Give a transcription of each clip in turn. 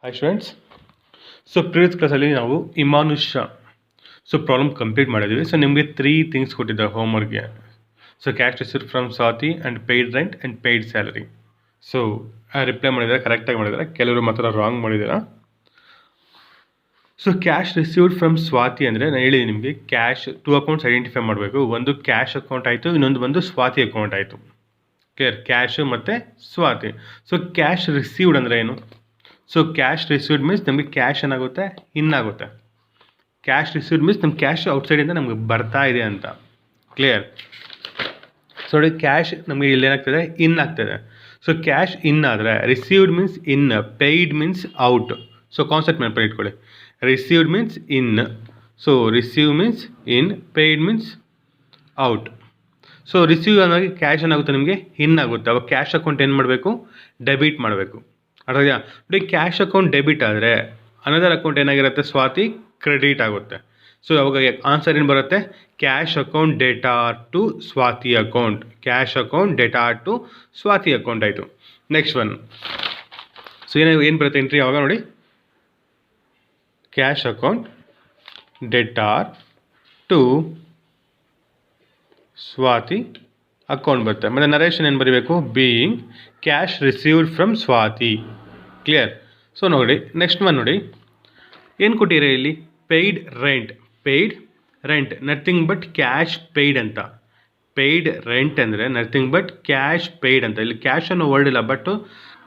Hi students. So previous ಕ್ಲಾಸಲ್ಲಿ ನಾವು ಇಮಾನುಷ ಪ್ರಾಬ್ಲಮ್ ಕಂಪ್ಲೀಟ್ ಮಾಡಿದ್ವಿ. ಸೊ ನಿಮಗೆ 3 ಥಿಂಗ್ಸ್ ಕೊಟ್ಟಿದ್ದಾರೆ ಹೋಮ್ವರ್ಕ್ಗೆ. So cash received from Swathi and paid rent and paid salary. So reply ಮಾಡಿದ್ದಾರೆ, ಕರೆಕ್ಟಾಗಿ ಮಾಡಿದ್ದಾರೆ, ಕೆಲವರು ಮಾತ್ರ ರಾಂಗ್ ಮಾಡಿದ್ದಾರೆ. So cash received from Swathi ಅಂದರೆ ನಾನು ಹೇಳಿದ್ದೀನಿ ನಿಮಗೆ, ಕ್ಯಾಶ್ 2 ಅಕೌಂಟ್ಸ್ ಐಡೆಂಟಿಫೈ ಮಾಡಬೇಕು. ಒಂದು ಕ್ಯಾಶ್ ಅಕೌಂಟ್ ಆಯಿತು, ಇನ್ನೊಂದು ಬಂದು ಸ್ವಾತಿ ಅಕೌಂಟ್ ಆಯಿತು. ಕ್ಲಿಯರ್? ಕ್ಯಾಶ್ ಮತ್ತು ಸ್ವಾತಿ. ಸೊ ಕ್ಯಾಶ್ ರಿಸೀವ್ಡ್ ಅಂದರೆ ಏನು? ಸೊ ಕ್ಯಾಶ್ ರಿಸೀವ್ಡ್ ಮೀನ್ಸ್ ನಮಗೆ ಕ್ಯಾಶ್ ಏನಾಗುತ್ತೆ, ಇನ್ನಾಗುತ್ತೆ. ಕ್ಯಾಶ್ ರಿಸೀವ್ಡ್ ಮೀನ್ಸ್ ನಮ್ಮ ಕ್ಯಾಶ್ ಔಟ್ಸೈಡಿಂದ ನಮಗೆ ಬರ್ತಾ ಇದೆ ಅಂತ. ಕ್ಲಿಯರ್? ಸೊ ನೋಡಿ, ಕ್ಯಾಶ್ ನಮಗೆ ಇಲ್ಲಿ ಏನಾಗ್ತದೆ, ಇನ್ ಆಗ್ತದೆ. ಸೊ ಕ್ಯಾಶ್ ಇನ್ ಆದರೆ ರಿಸೀವ್ಡ್ ಮೀನ್ಸ್ ಇನ್, paid means out. So concept ನೆನಪಲ್ಲಿ ಇಟ್ಕೊಳ್ಳಿ. Received means in, so receive means in, paid means out. So receive ಅನ್ನೋದು ಕ್ಯಾಶ್ ಏನಾಗುತ್ತೆ, ನಿಮಗೆ ಇನ್ ಆಗುತ್ತೆ. ಅವಾಗ ಕ್ಯಾಶ್ ಅಕೌಂಟ್ ಏನು ಮಾಡಬೇಕು, ಡೆಬಿಟ್ ಮಾಡಬೇಕು. ಅರ್ಥ ಇದೆಯಾ? ನೋಡಿ, ಕ್ಯಾಶ್ ಅಕೌಂಟ್ ಡೆಬಿಟ್ ಆದರೆ ಅನದರ್ ಅಕೌಂಟ್ ಏನಾಗಿರುತ್ತೆ, ಸ್ವಾತಿ ಕ್ರೆಡಿಟ್ ಆಗುತ್ತೆ. ಸೊ ಅವಾಗ ಆನ್ಸರ್ ಏನು ಬರುತ್ತೆ, cash account debtor to Swathi account. Cash account debtor to Swathi account ಆಯಿತು. Next one. ಸೊ ಏನು ಬರುತ್ತೆ ಎಂಟ್ರಿ ಆವಾಗ ನೋಡಿ, cash account debtor to Swathi account ಬರುತ್ತೆ. ಮತ್ತು ನರೇಷನ್ ಏನು ಬರೀಬೇಕು, being cash received from Swathi. Clear? So ನೋಡಿ, ನೆಕ್ಸ್ಟ್ ಒನ್ ನೋಡಿ, ಏನು ಕೊಟ್ಟಿರಿ ಇಲ್ಲಿ, paid rent. Paid rent nothing but cash paid ಅಂತ. ಪೇಯ್ಡ್ ರೆಂಟ್ ಅಂದರೆ ನಥಿಂಗ್ ಬಟ್ ಕ್ಯಾಶ್ ಪೇಯ್ಡ್ ಅಂತ. ಇಲ್ಲಿ ಕ್ಯಾಶ್ ಅನ್ನೋ ವರ್ಡ್ ಇಲ್ಲ, ಬಟ್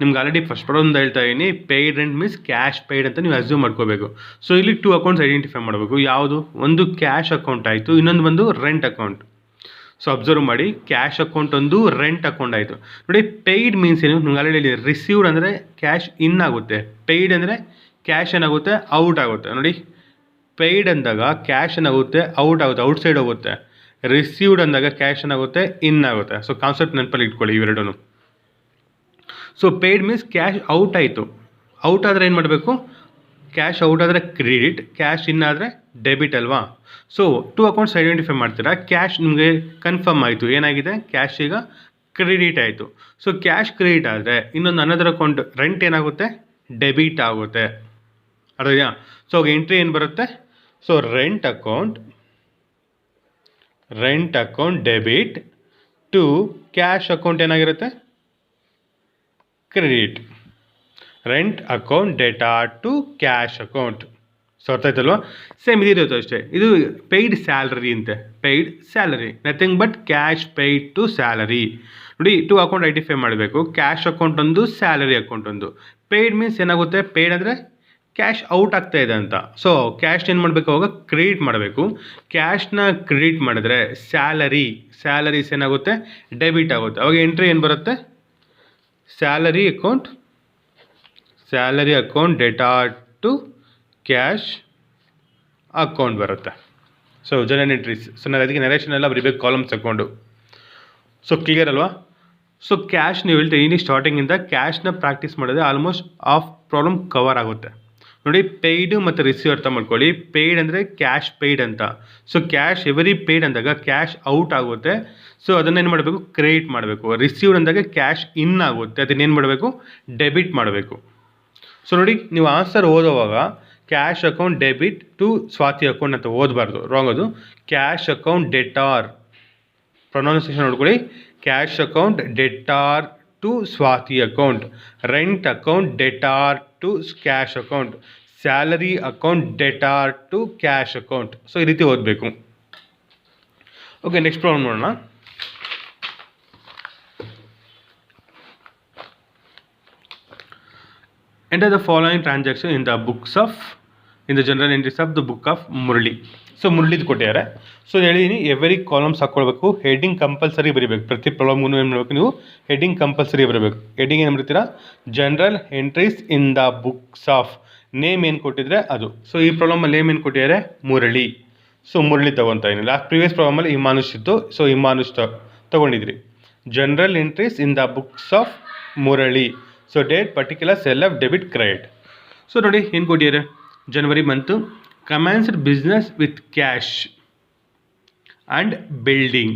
ನಿಮ್ಗೆ ಆಲ್ರೆಡಿ ಫಸ್ಟ್ ಪ್ರಾಬ್ಲಮ್ ಹೇಳ್ತಾ ಇದ್ದೀನಿ, paid rent means cash paid ಅಂತ ನೀವು ಅಸ್ಯೂಮ್ ಮಾಡ್ಕೋಬೇಕು. ಸೊ ಇಲ್ಲಿ 2 ಅಕೌಂಟ್ಸ್ ಐಡೆಂಟಿಫೈ ಮಾಡಬೇಕು. ಯಾವುದು? ಒಂದು ಕ್ಯಾಶ್ ಅಕೌಂಟ್ ಆಯಿತು, ಇನ್ನೊಂದು ಬಂದು ರೆಂಟ್ ಅಕೌಂಟ್. ಸೊ ಅಬ್ಸರ್ವ್ ಮಾಡಿ, ಕ್ಯಾಶ್ ಅಕೌಂಟ್ ಒಂದು, ರೆಂಟ್ ಅಕೌಂಟ್ ಆಯಿತು. ನೋಡಿ, ಪೇಯ್ಡ್ ಮೀನ್ಸ್ ಏನು, ನಿಮ್ಗೆ ಆಲ್ರೆಡಿ ಹೇಳಿ, ರಿಸೀವ್ಡ್ ಅಂದರೆ ಕ್ಯಾಶ್ ಇನ್ ಆಗುತ್ತೆ, ಪೇಯ್ಡ್ ಅಂದರೆ ಕ್ಯಾಶ್ ಏನಾಗುತ್ತೆ, ಔಟ್ ಆಗುತ್ತೆ. ನೋಡಿ, ಪೇಯ್ಡ್ ಅಂದಾಗ ಕ್ಯಾಶ್ ಏನಾಗುತ್ತೆ, ಔಟ್ ಆಗುತ್ತೆ, ಔಟ್ಸೈಡ್ ಹೋಗುತ್ತೆ. ರಿಸೀವ್ಡ್ ಅಂದಾಗ ಕ್ಯಾಶ್ ಏನಾಗುತ್ತೆ, ಇನ್ ಆಗುತ್ತೆ. ಸೊ ಕಾನ್ಸೆಪ್ಟ್ ನೆನಪಲ್ಲಿ ಇಟ್ಕೊಳ್ಳಿ ಇವೆರಡೂ. So paid means cash out ಆಯಿತು. ಔಟ್ ಆದರೆ ಏನು ಮಾಡಬೇಕು, ಕ್ಯಾಶ್ ಔಟ್ ಆದರೆ ಕ್ರೆಡಿಟ್, ಕ್ಯಾಶ್ ಇನ್ ಆದರೆ ಡೆಬಿಟ್ ಅಲ್ವಾ. ಸೊ 2 ಅಕೌಂಟ್ಸ್ ಐಡೆಂಟಿಫೈ ಮಾಡ್ತೀರಾ. ಕ್ಯಾಶ್ ನಿಮಗೆ ಕನ್ಫರ್ಮ್ ಆಯಿತು, ಏನಾಗಿದೆ, ಕ್ಯಾಶ್ ಈಗ ಕ್ರೆಡಿಟ್ ಆಯಿತು. ಸೊ ಕ್ಯಾಶ್ ಕ್ರೆಡಿಟ್ ಆದರೆ ಇನ್ನೊಂದು ಅನದರ್ ಅಕೌಂಟ್ ರೆಂಟ್ ಏನಾಗುತ್ತೆ, ಡೆಬಿಟ್ ಆಗುತ್ತೆ. ಅರ್ಧಾ? ಸೊ ಎಂಟ್ರಿ ಏನು ಬರುತ್ತೆ, so rent account debit to cash account ಏನಾಗಿರುತ್ತೆ, credit. Rent account debtor to cash account. So ಅರ್ಥ ಆಯ್ತಲ್ವಾ? ಸೇಮ್ ಇದಿರುತ್ತೆ ಅಷ್ಟೇ. ಇದು ಪೇಯ್ಡ್ ಸ್ಯಾಲರಿ ಅಂತೆ. Paid salary nothing but cash paid to salary. ನೋಡಿ, 2 ಅಕೌಂಟ್ ಐಡೆಂಟಿಫೈ ಮಾಡಬೇಕು. ಕ್ಯಾಶ್ ಅಕೌಂಟ್ ಒಂದು, ಸ್ಯಾಲರಿ ಅಕೌಂಟ್ ಒಂದು. ಪೇಯ್ಡ್ ಮೀನ್ಸ್ ಏನಾಗುತ್ತೆ, ಪೇಯ್ಡ್ ಅಂದರೆ ಕ್ಯಾಶ್ ಔಟ್ ಆಗ್ತಾ ಇದೆ ಅಂತ. ಸೊ ಕ್ಯಾಶ್ ಏನು ಮಾಡಬೇಕು, ಅವಾಗ ಕ್ರೆಡಿಟ್ ಮಾಡಬೇಕು. ಕ್ಯಾಶ್ನ ಕ್ರೆಡಿಟ್ ಮಾಡಿದ್ರೆ ಸ್ಯಾಲರೀಸ್ ಏನಾಗುತ್ತೆ, ಡೆಬಿಟ್ ಆಗುತ್ತೆ. ಅವಾಗ ಎಂಟ್ರಿ ಏನು ಬರುತ್ತೆ, salary account debtor to cash account ಬರುತ್ತೆ. So general entries. ಸೊ ನಾನು ಅದಕ್ಕೆ ನರೇಷನ್ ಎಲ್ಲ ಬರೀಬೇಕು, ಕಾಲಮ್ಸ್ ಅಕೌಂಟು. ಸೊ ಕ್ಲಿಯರ್ ಅಲ್ವಾ? ಸೊ ಕ್ಯಾಶ್ ನೀವು ಹೇಳ್ತೀನಿ, ಸ್ಟಾರ್ಟಿಂಗಿಂದ ಕ್ಯಾಶ್ನ ಪ್ರಾಕ್ಟೀಸ್ ಮಾಡಿದ್ರೆ ಆಲ್ಮೋಸ್ಟ್ ಆಫ್ ಪ್ರಾಬ್ಲಮ್ ಕವರ್ ಆಗುತ್ತೆ. ನೋಡಿ, ಪೇಯ್ಡು ಮತ್ತು ರಿಸೀವ್ ಅರ್ಥ ಮಾಡ್ಕೊಳ್ಳಿ. ಪೇಯ್ಡ್ ಅಂದರೆ ಕ್ಯಾಶ್ ಪೇಯ್ಡ್ ಅಂತ. ಸೊ ಕ್ಯಾಶ್ ಎವರಿ ಪೇಯ್ಡ್ ಅಂದಾಗ ಕ್ಯಾಶ್ ಔಟ್ ಆಗುತ್ತೆ. ಸೊ ಅದನ್ನೇನು ಮಾಡಬೇಕು, ಕ್ರೆಡಿಟ್ ಮಾಡಬೇಕು. ರಿಸೀವ್ಡ್ ಅಂದಾಗ ಕ್ಯಾಶ್ ಇನ್ ಆಗುತ್ತೆ, ಅದನ್ನೇನು ಮಾಡಬೇಕು, ಡೆಬಿಟ್ ಮಾಡಬೇಕು. ಸೊ ನೋಡಿ, ನೀವು ಆನ್ಸರ್ ಓದುವಾಗ cash account debit to Swathi account ಅಂತ ಓದಬಾರ್ದು, ರಾಂಗ್. ಅದು ಕ್ಯಾಶ್ ಅಕೌಂಟ್ ಡೆಟಾರ್. ಪ್ರೊನೌನ್ಸಿಯೇಷನ್ ನೋಡ್ಕೊಳ್ಳಿ. Cash account debtor to Swathi account. Rent account debtor to cash account. Salary account debtor to cash account. So ಈ ರೀತಿ ಓದಬೇಕು. ಓಕೆ, ನೆಕ್ಸ್ಟ್ ಪ್ರಾಬ್ಲಮ್ ನೋಡೋಣ. Enter the following transaction in the general entries of the book of Murali. So ಮುರಳಿದು ಕೊಟ್ಟಿದ್ದಾರೆ. So ಹೇಳಿದ್ದೀನಿ, every columns ಹಾಕ್ಕೊಳ್ಬೇಕು. Heading compulsory ಬರೀಬೇಕು. ಪ್ರತಿ ಪ್ರಾಬ್ಲಮ್ಗೂ ಏನು ಮಾಡಬೇಕು, ನೀವು ಹೆಡ್ಡಿಂಗ್ ಕಂಪಲ್ಸರಿ ಬರಬೇಕು. ಹೆಡ್ಡಿಂಗ್ ಏನು ಬರ್ತೀರಾ, general entries in the books of. Name ಏನು ಕೊಟ್ಟಿದ್ರೆ ಅದು. ಸೊ ಈ ಪ್ರಾಬ್ಲಮಲ್ಲಿ ನೇಮ್ ಏನು ಕೊಟ್ಟಿದ್ದಾರೆ, ಮುರಳಿ. ಸೊ ಮುರಳಿ ತೊಗೊತಾ ಇದ್ದೀನಿ. ಪ್ರೀವಿಯಸ್ ಪ್ರಾಬ್ಲಮಲ್ಲಿ ಇಮಾನುಷ್ ಇತ್ತು. ಸೊ ಇಮಾನುಷ್ ತೊಗೊಂಡಿದ್ರಿ. General entries in the books of Murali. So date, particular, self, debit, credit. So ನೋಡಿ, ಏನು ಕೊಟ್ಟಿದ್ದಾರೆ, January month commenced business with cash and building.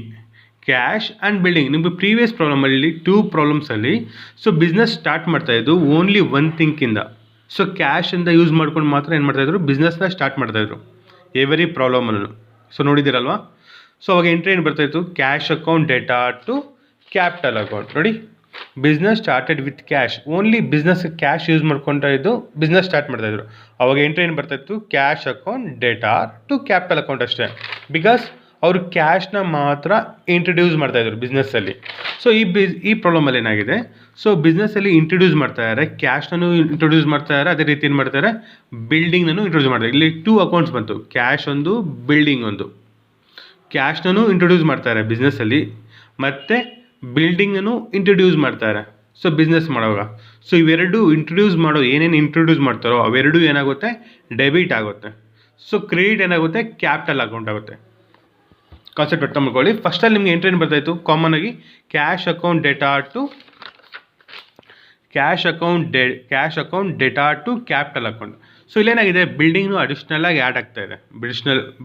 Cash and building ನಿಮಗೆ ಪ್ರೀವಿಯಸ್ ಪ್ರಾಬ್ಲಮಲ್ಲಿ 2 ಪ್ರಾಬ್ಲಮ್ಸಲ್ಲಿ ಸೊ ಬಿಸ್ನೆಸ್ ಸ್ಟಾರ್ಟ್ ಮಾಡ್ತಾಯಿದ್ದು ಓನ್ಲಿ 1 ಥಿಂಕಿಂದ. ಸೊ ಕ್ಯಾಶಿಂದ ಯೂಸ್ ಮಾಡ್ಕೊಂಡು ಮಾತ್ರ ಏನು ಮಾಡ್ತಾಯಿದ್ರು, ಬಿಸ್ನೆಸ್ನ ಸ್ಟಾರ್ಟ್ ಮಾಡ್ತಾಯಿದ್ರು ಎವರಿ ಪ್ರಾಬ್ಲಮನ್ನು. ಸೊ ನೋಡಿದ್ದೀರಲ್ವಾ. ಸೊ ಅವಾಗ ಎಂಟ್ರಿ ಏನು ಬರ್ತಾಯಿತ್ತು, cash account debtor to capital account. ನೋಡಿ, business started with cash, only business cash use ಮಾಡ್ಕೊತಾ ಇದ್ದು ಬಿಸ್ನೆಸ್ ಸ್ಟಾರ್ಟ್ ಮಾಡ್ತಾಯಿದ್ರು. ಅವಾಗ ಎಂಟ್ರಿ ಏನು ಬರ್ತಾಯಿತ್ತು, cash account debtor to capital account ಅಷ್ಟೇ. ಬಿಕಾಸ್ ಅವರು ಕ್ಯಾಶ್ನ ಮಾತ್ರ ಇಂಟ್ರಡ್ಯೂಸ್ ಮಾಡ್ತಾಯಿದ್ರು ಬಿಸ್ನೆಸ್ಸಲ್ಲಿ. ಸೊ ಈ ಪ್ರಾಬ್ಲಮಲ್ಲಿ ಏನಾಗಿದೆ, ಸೊ ಬಿಸ್ನೆಸ್ಸಲ್ಲಿ ಇಂಟ್ರಡ್ಯೂಸ್ ಮಾಡ್ತಾಯಿದ್ದಾರೆ, ಕ್ಯಾಶ್ನೂ ಇಂಟ್ರೊಡ್ಯೂಸ್ ಮಾಡ್ತಾಯಿದ್ದಾರೆ, ಅದೇ ರೀತಿ ಏನು ಮಾಡ್ತಾರೆ, ಬಿಲ್ಡಿಂಗ್ನೂ ಇಂಟ್ರೊಡ್ಯೂಸ್ ಮಾಡ್ತಾರೆ. ಇಲ್ಲಿ 2 ಅಕೌಂಟ್ಸ್ ಬಂತು, ಕ್ಯಾಶ್ ಒಂದು, ಬಿಲ್ಡಿಂಗ್ ಒಂದು. ಕ್ಯಾಶ್ನೂ ಇಂಟ್ರೊಡ್ಯೂಸ್ ಮಾಡ್ತಾರೆ ಬಿಸ್ನೆಸ್ಸಲ್ಲಿ, ಮತ್ತು ಬಿಲ್ಡಿಂಗನ್ನು ಇಂಟ್ರೊಡ್ಯೂಸ್ ಮಾಡ್ತಾರೆ. ಸೊ ಬಿಸ್ನೆಸ್ ಮಾಡುವಾಗ ಸೊ ಇವೆರಡು ಇಂಟ್ರೊಡ್ಯೂಸ್ ಮಾಡೋ ಏನೇನು ಇಂಟ್ರೊಡ್ಯೂಸ್ ಮಾಡ್ತಾರೋ ಅವೆರಡು ಏನಾಗುತ್ತೆ, ಡೆಬಿಟ್ ಆಗುತ್ತೆ. ಸೊ ಕ್ರೆಡಿಟ್ ಏನಾಗುತ್ತೆ, ಕ್ಯಾಪಿಟಲ್ ಅಕೌಂಟ್ ಆಗುತ್ತೆ. ಕಾನ್ಸೆಪ್ಟ್ ಅರ್ಥ ಮಾಡ್ಕೊಳ್ಳಿ. ಫಸ್ಟಲ್ಲಿ ನಿಮಗೆ ಎಂಟ್ರಿ ಏನು ಬರ್ತಾಯಿತ್ತು, ಕಾಮನ್ ಆಗಿ cash account debtor to capital account. So ಇಲ್ಲೇನಾಗಿದೆ, ಬಿಲ್ಡಿಂಗ್ನು ಅಡಿಷ್ನಲ್ ಆಗಿ ಆ್ಯಡ್ ಆಗ್ತಾ ಇದೆ.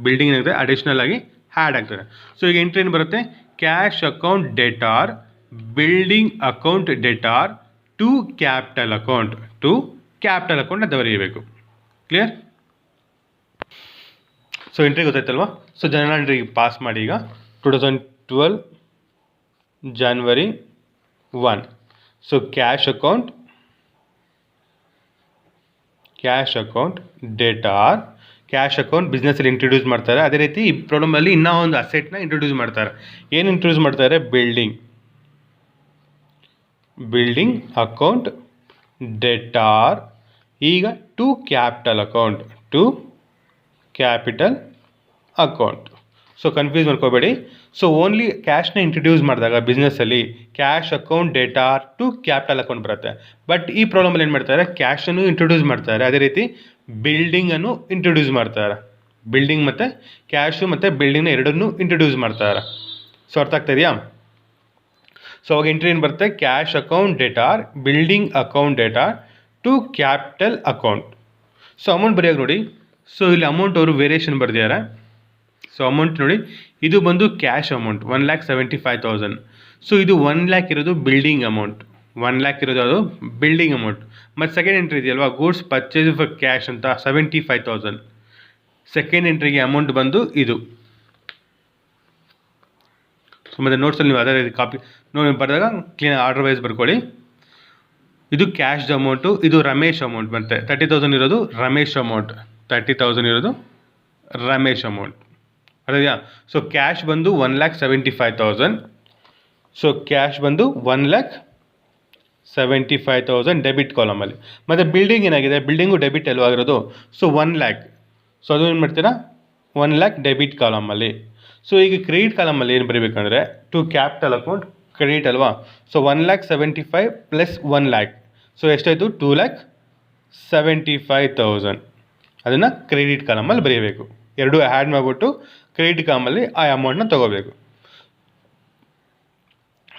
ಬಿಲ್ಡಿಂಗ್ ಏನಾಗಿದೆ, ಅಡಿಷ್ನಲ್ ಆಗಿ ಆ್ಯಡ್ ಆಗ್ತದೆ. ಸೊ ಈಗ ಎಂಟ್ರಿ ಏನು ಬರುತ್ತೆ, cash account debtor building account debtor to capital account ಅಂತ ಬರೆಯಬೇಕು. ಕ್ಲಿಯರ್. ಸೊ ಎಂಟ್ರಿ ಗೊತ್ತಾಯ್ತಲ್ವಾ. ಸೊ ಜನರಲ್ ಎಂಟ್ರಿಗೆ ಪಾಸ್ ಮಾಡಿ. ಈಗ 2012 January 1. So cash account debtor, cash account ಬಿಸ್ನೆಸ್ಸಲ್ಲಿ ಇಂಟ್ರೊಡ್ಯೂಸ್ ಮಾಡ್ತಾರೆ. ಅದೇ ರೀತಿ ಈ ಪ್ರಾಬ್ಲಮಲ್ಲಿ ಇನ್ನೂ ಒಂದು ಅಸೆಟ್ನ ಇಂಟ್ರೊಡ್ಯೂಸ್ ಮಾಡ್ತಾರೆ. ಏನು ಇಂಟ್ರೊಡ್ಯೂಸ್ ಮಾಡ್ತಾರೆ, ಬಿಲ್ಡಿಂಗ್ ಅಕೌಂಟ್ ಡೇಟಾರ್ ಈಗ to capital account. So confuse ಮಾಡ್ಕೋಬೇಡಿ. ಸೊ ಓನ್ಲಿ ಕ್ಯಾಶ್ನ ಇಂಟ್ರೊಡ್ಯೂಸ್ ಮಾಡಿದಾಗ ಬಿಸ್ನೆಸ್ಸಲ್ಲಿ cash account debtor to capital account ಬರುತ್ತೆ. ಬಟ್ ಈ ಪ್ರಾಬ್ಲಮಲ್ಲಿ ಏನು ಮಾಡ್ತಾರೆ, ಕ್ಯಾಶನ್ನು ಇಂಟ್ರೊಡ್ಯೂಸ್ ಮಾಡ್ತಾರೆ, ಅದೇ ರೀತಿ ಬಿಲ್ಡಿಂಗನ್ನು ಇಂಟ್ರೊಡ್ಯೂಸ್ ಮಾಡ್ತಾರೆ. ಬಿಲ್ಡಿಂಗ್ ಮತ್ತು ಕ್ಯಾಶು ಮತ್ತು ಬಿಲ್ಡಿಂಗ್ನ ಎರಡನ್ನೂ ಇಂಟ್ರೊಡ್ಯೂಸ್ ಮಾಡ್ತಾರೆ. ಸೊ ಅರ್ಥ ಆಗ್ತಾ ಇದೆಯಾ. ಸೊ ಅವಾಗ ಎಂಟ್ರಿ ಏನು ಬರುತ್ತೆ, cash account debtor building account debtor to capital account. So amount ಬರೆಯೋಕೆ ನೋಡಿ. ಸೊ ಇಲ್ಲಿ ಅಮೌಂಟ್ ಅವರು ವೇರಿಯೇಷನ್ ಬರೆದಿದ್ದಾರೆ. ಸೊ ಅಮೌಂಟ್ ನೋಡಿ, ಇದು ಬಂದು ಕ್ಯಾಶ್ ಅಮೌಂಟ್ 1,75,000. ಸೊ ಇದು 1 lakh ಇರೋದು ಬಿಲ್ಡಿಂಗ್ ಅಮೌಂಟ್, 1 lakh ಇರೋದು ಅದು ಬಿಲ್ಡಿಂಗ್ ಅಮೌಂಟ್. ಮತ್ತು ಸೆಕೆಂಡ್ ಎಂಟ್ರಿ ಇದೆಯಲ್ವಾ, ಗೂಡ್ಸ್ ಪರ್ಚೇಸ್ ಫಾರ್ ಕ್ಯಾಶ್ ಅಂತ 75,000. ಸೆಕೆಂಡ್ ಎಂಟ್ರಿಗೆ ಅಮೌಂಟ್ ಬಂದು ಇದು. ಸೊ ಮತ್ತು ನೋಟ್ಸಲ್ಲಿ ನೀವು ಅದೇ ರೀತಿ ಕಾಪಿ ನೋಡಿ ಬರೆದಾಗ ಕ್ಲೀನ್ ಆರ್ಡರ್ ವೈಸ್ ಬರ್ಕೊಳ್ಳಿ. ಇದು ಕ್ಯಾಶ್ದು ಅಮೌಂಟು, ಇದು ರಮೇಶ್ ಅಮೌಂಟ್. ಮತ್ತು 30,000 ಇರೋದು ರಮೇಶ್ ಅಮೌಂಟ್, 30,000 ಇರೋದು Ramesh amount. Area. So cash ಬಂದು 1,75,000. ಸೊ ಕ್ಯಾಶ್ ಬಂದು 1,75,000 ಡೆಬಿಟ್ ಕಾಲಮಲ್ಲಿ. ಮತ್ತು ಬಿಲ್ಡಿಂಗ್ ಏನಾಗಿದೆ, ಬಿಲ್ಡಿಂಗು ಡೆಬಿಟ್ ಅಲ್ವಾ ಆಗಿರೋದು. So 1 lakh. ಸೊ ಅದು ಏನು ಮಾಡ್ತೀರಾ, 1 lakh ಡೆಬಿಟ್ ಕಾಲಮಲ್ಲಿ. ಸೊ ಈಗ ಕ್ರೆಡಿಟ್ ಕಾಲಮಲ್ಲಿ ಏನು ಬರೀಬೇಕಂದ್ರೆ, ಟು ಕ್ಯಾಪಿಟಲ್ ಅಕೌಂಟ್ ಕ್ರೆಡಿಟ್ ಅಲ್ವಾ. So 1,75,000 plus 1 lakh. ಸೊ ಎಷ್ಟಾಯಿತು, 2,75,000. ಅದನ್ನು ಕ್ರೆಡಿಟ್ ಕಾಲಮಲ್ಲಿ ಬರೀಬೇಕು. ಎರಡು ಆ್ಯಡ್ ಮಾಡಿಬಿಟ್ಟು ಕ್ರೆಡಿಟ್ ಕಾಲಮಲ್ಲಿ ಆ ಅಮೌಂಟ್ನ ತೊಗೋಬೇಕು.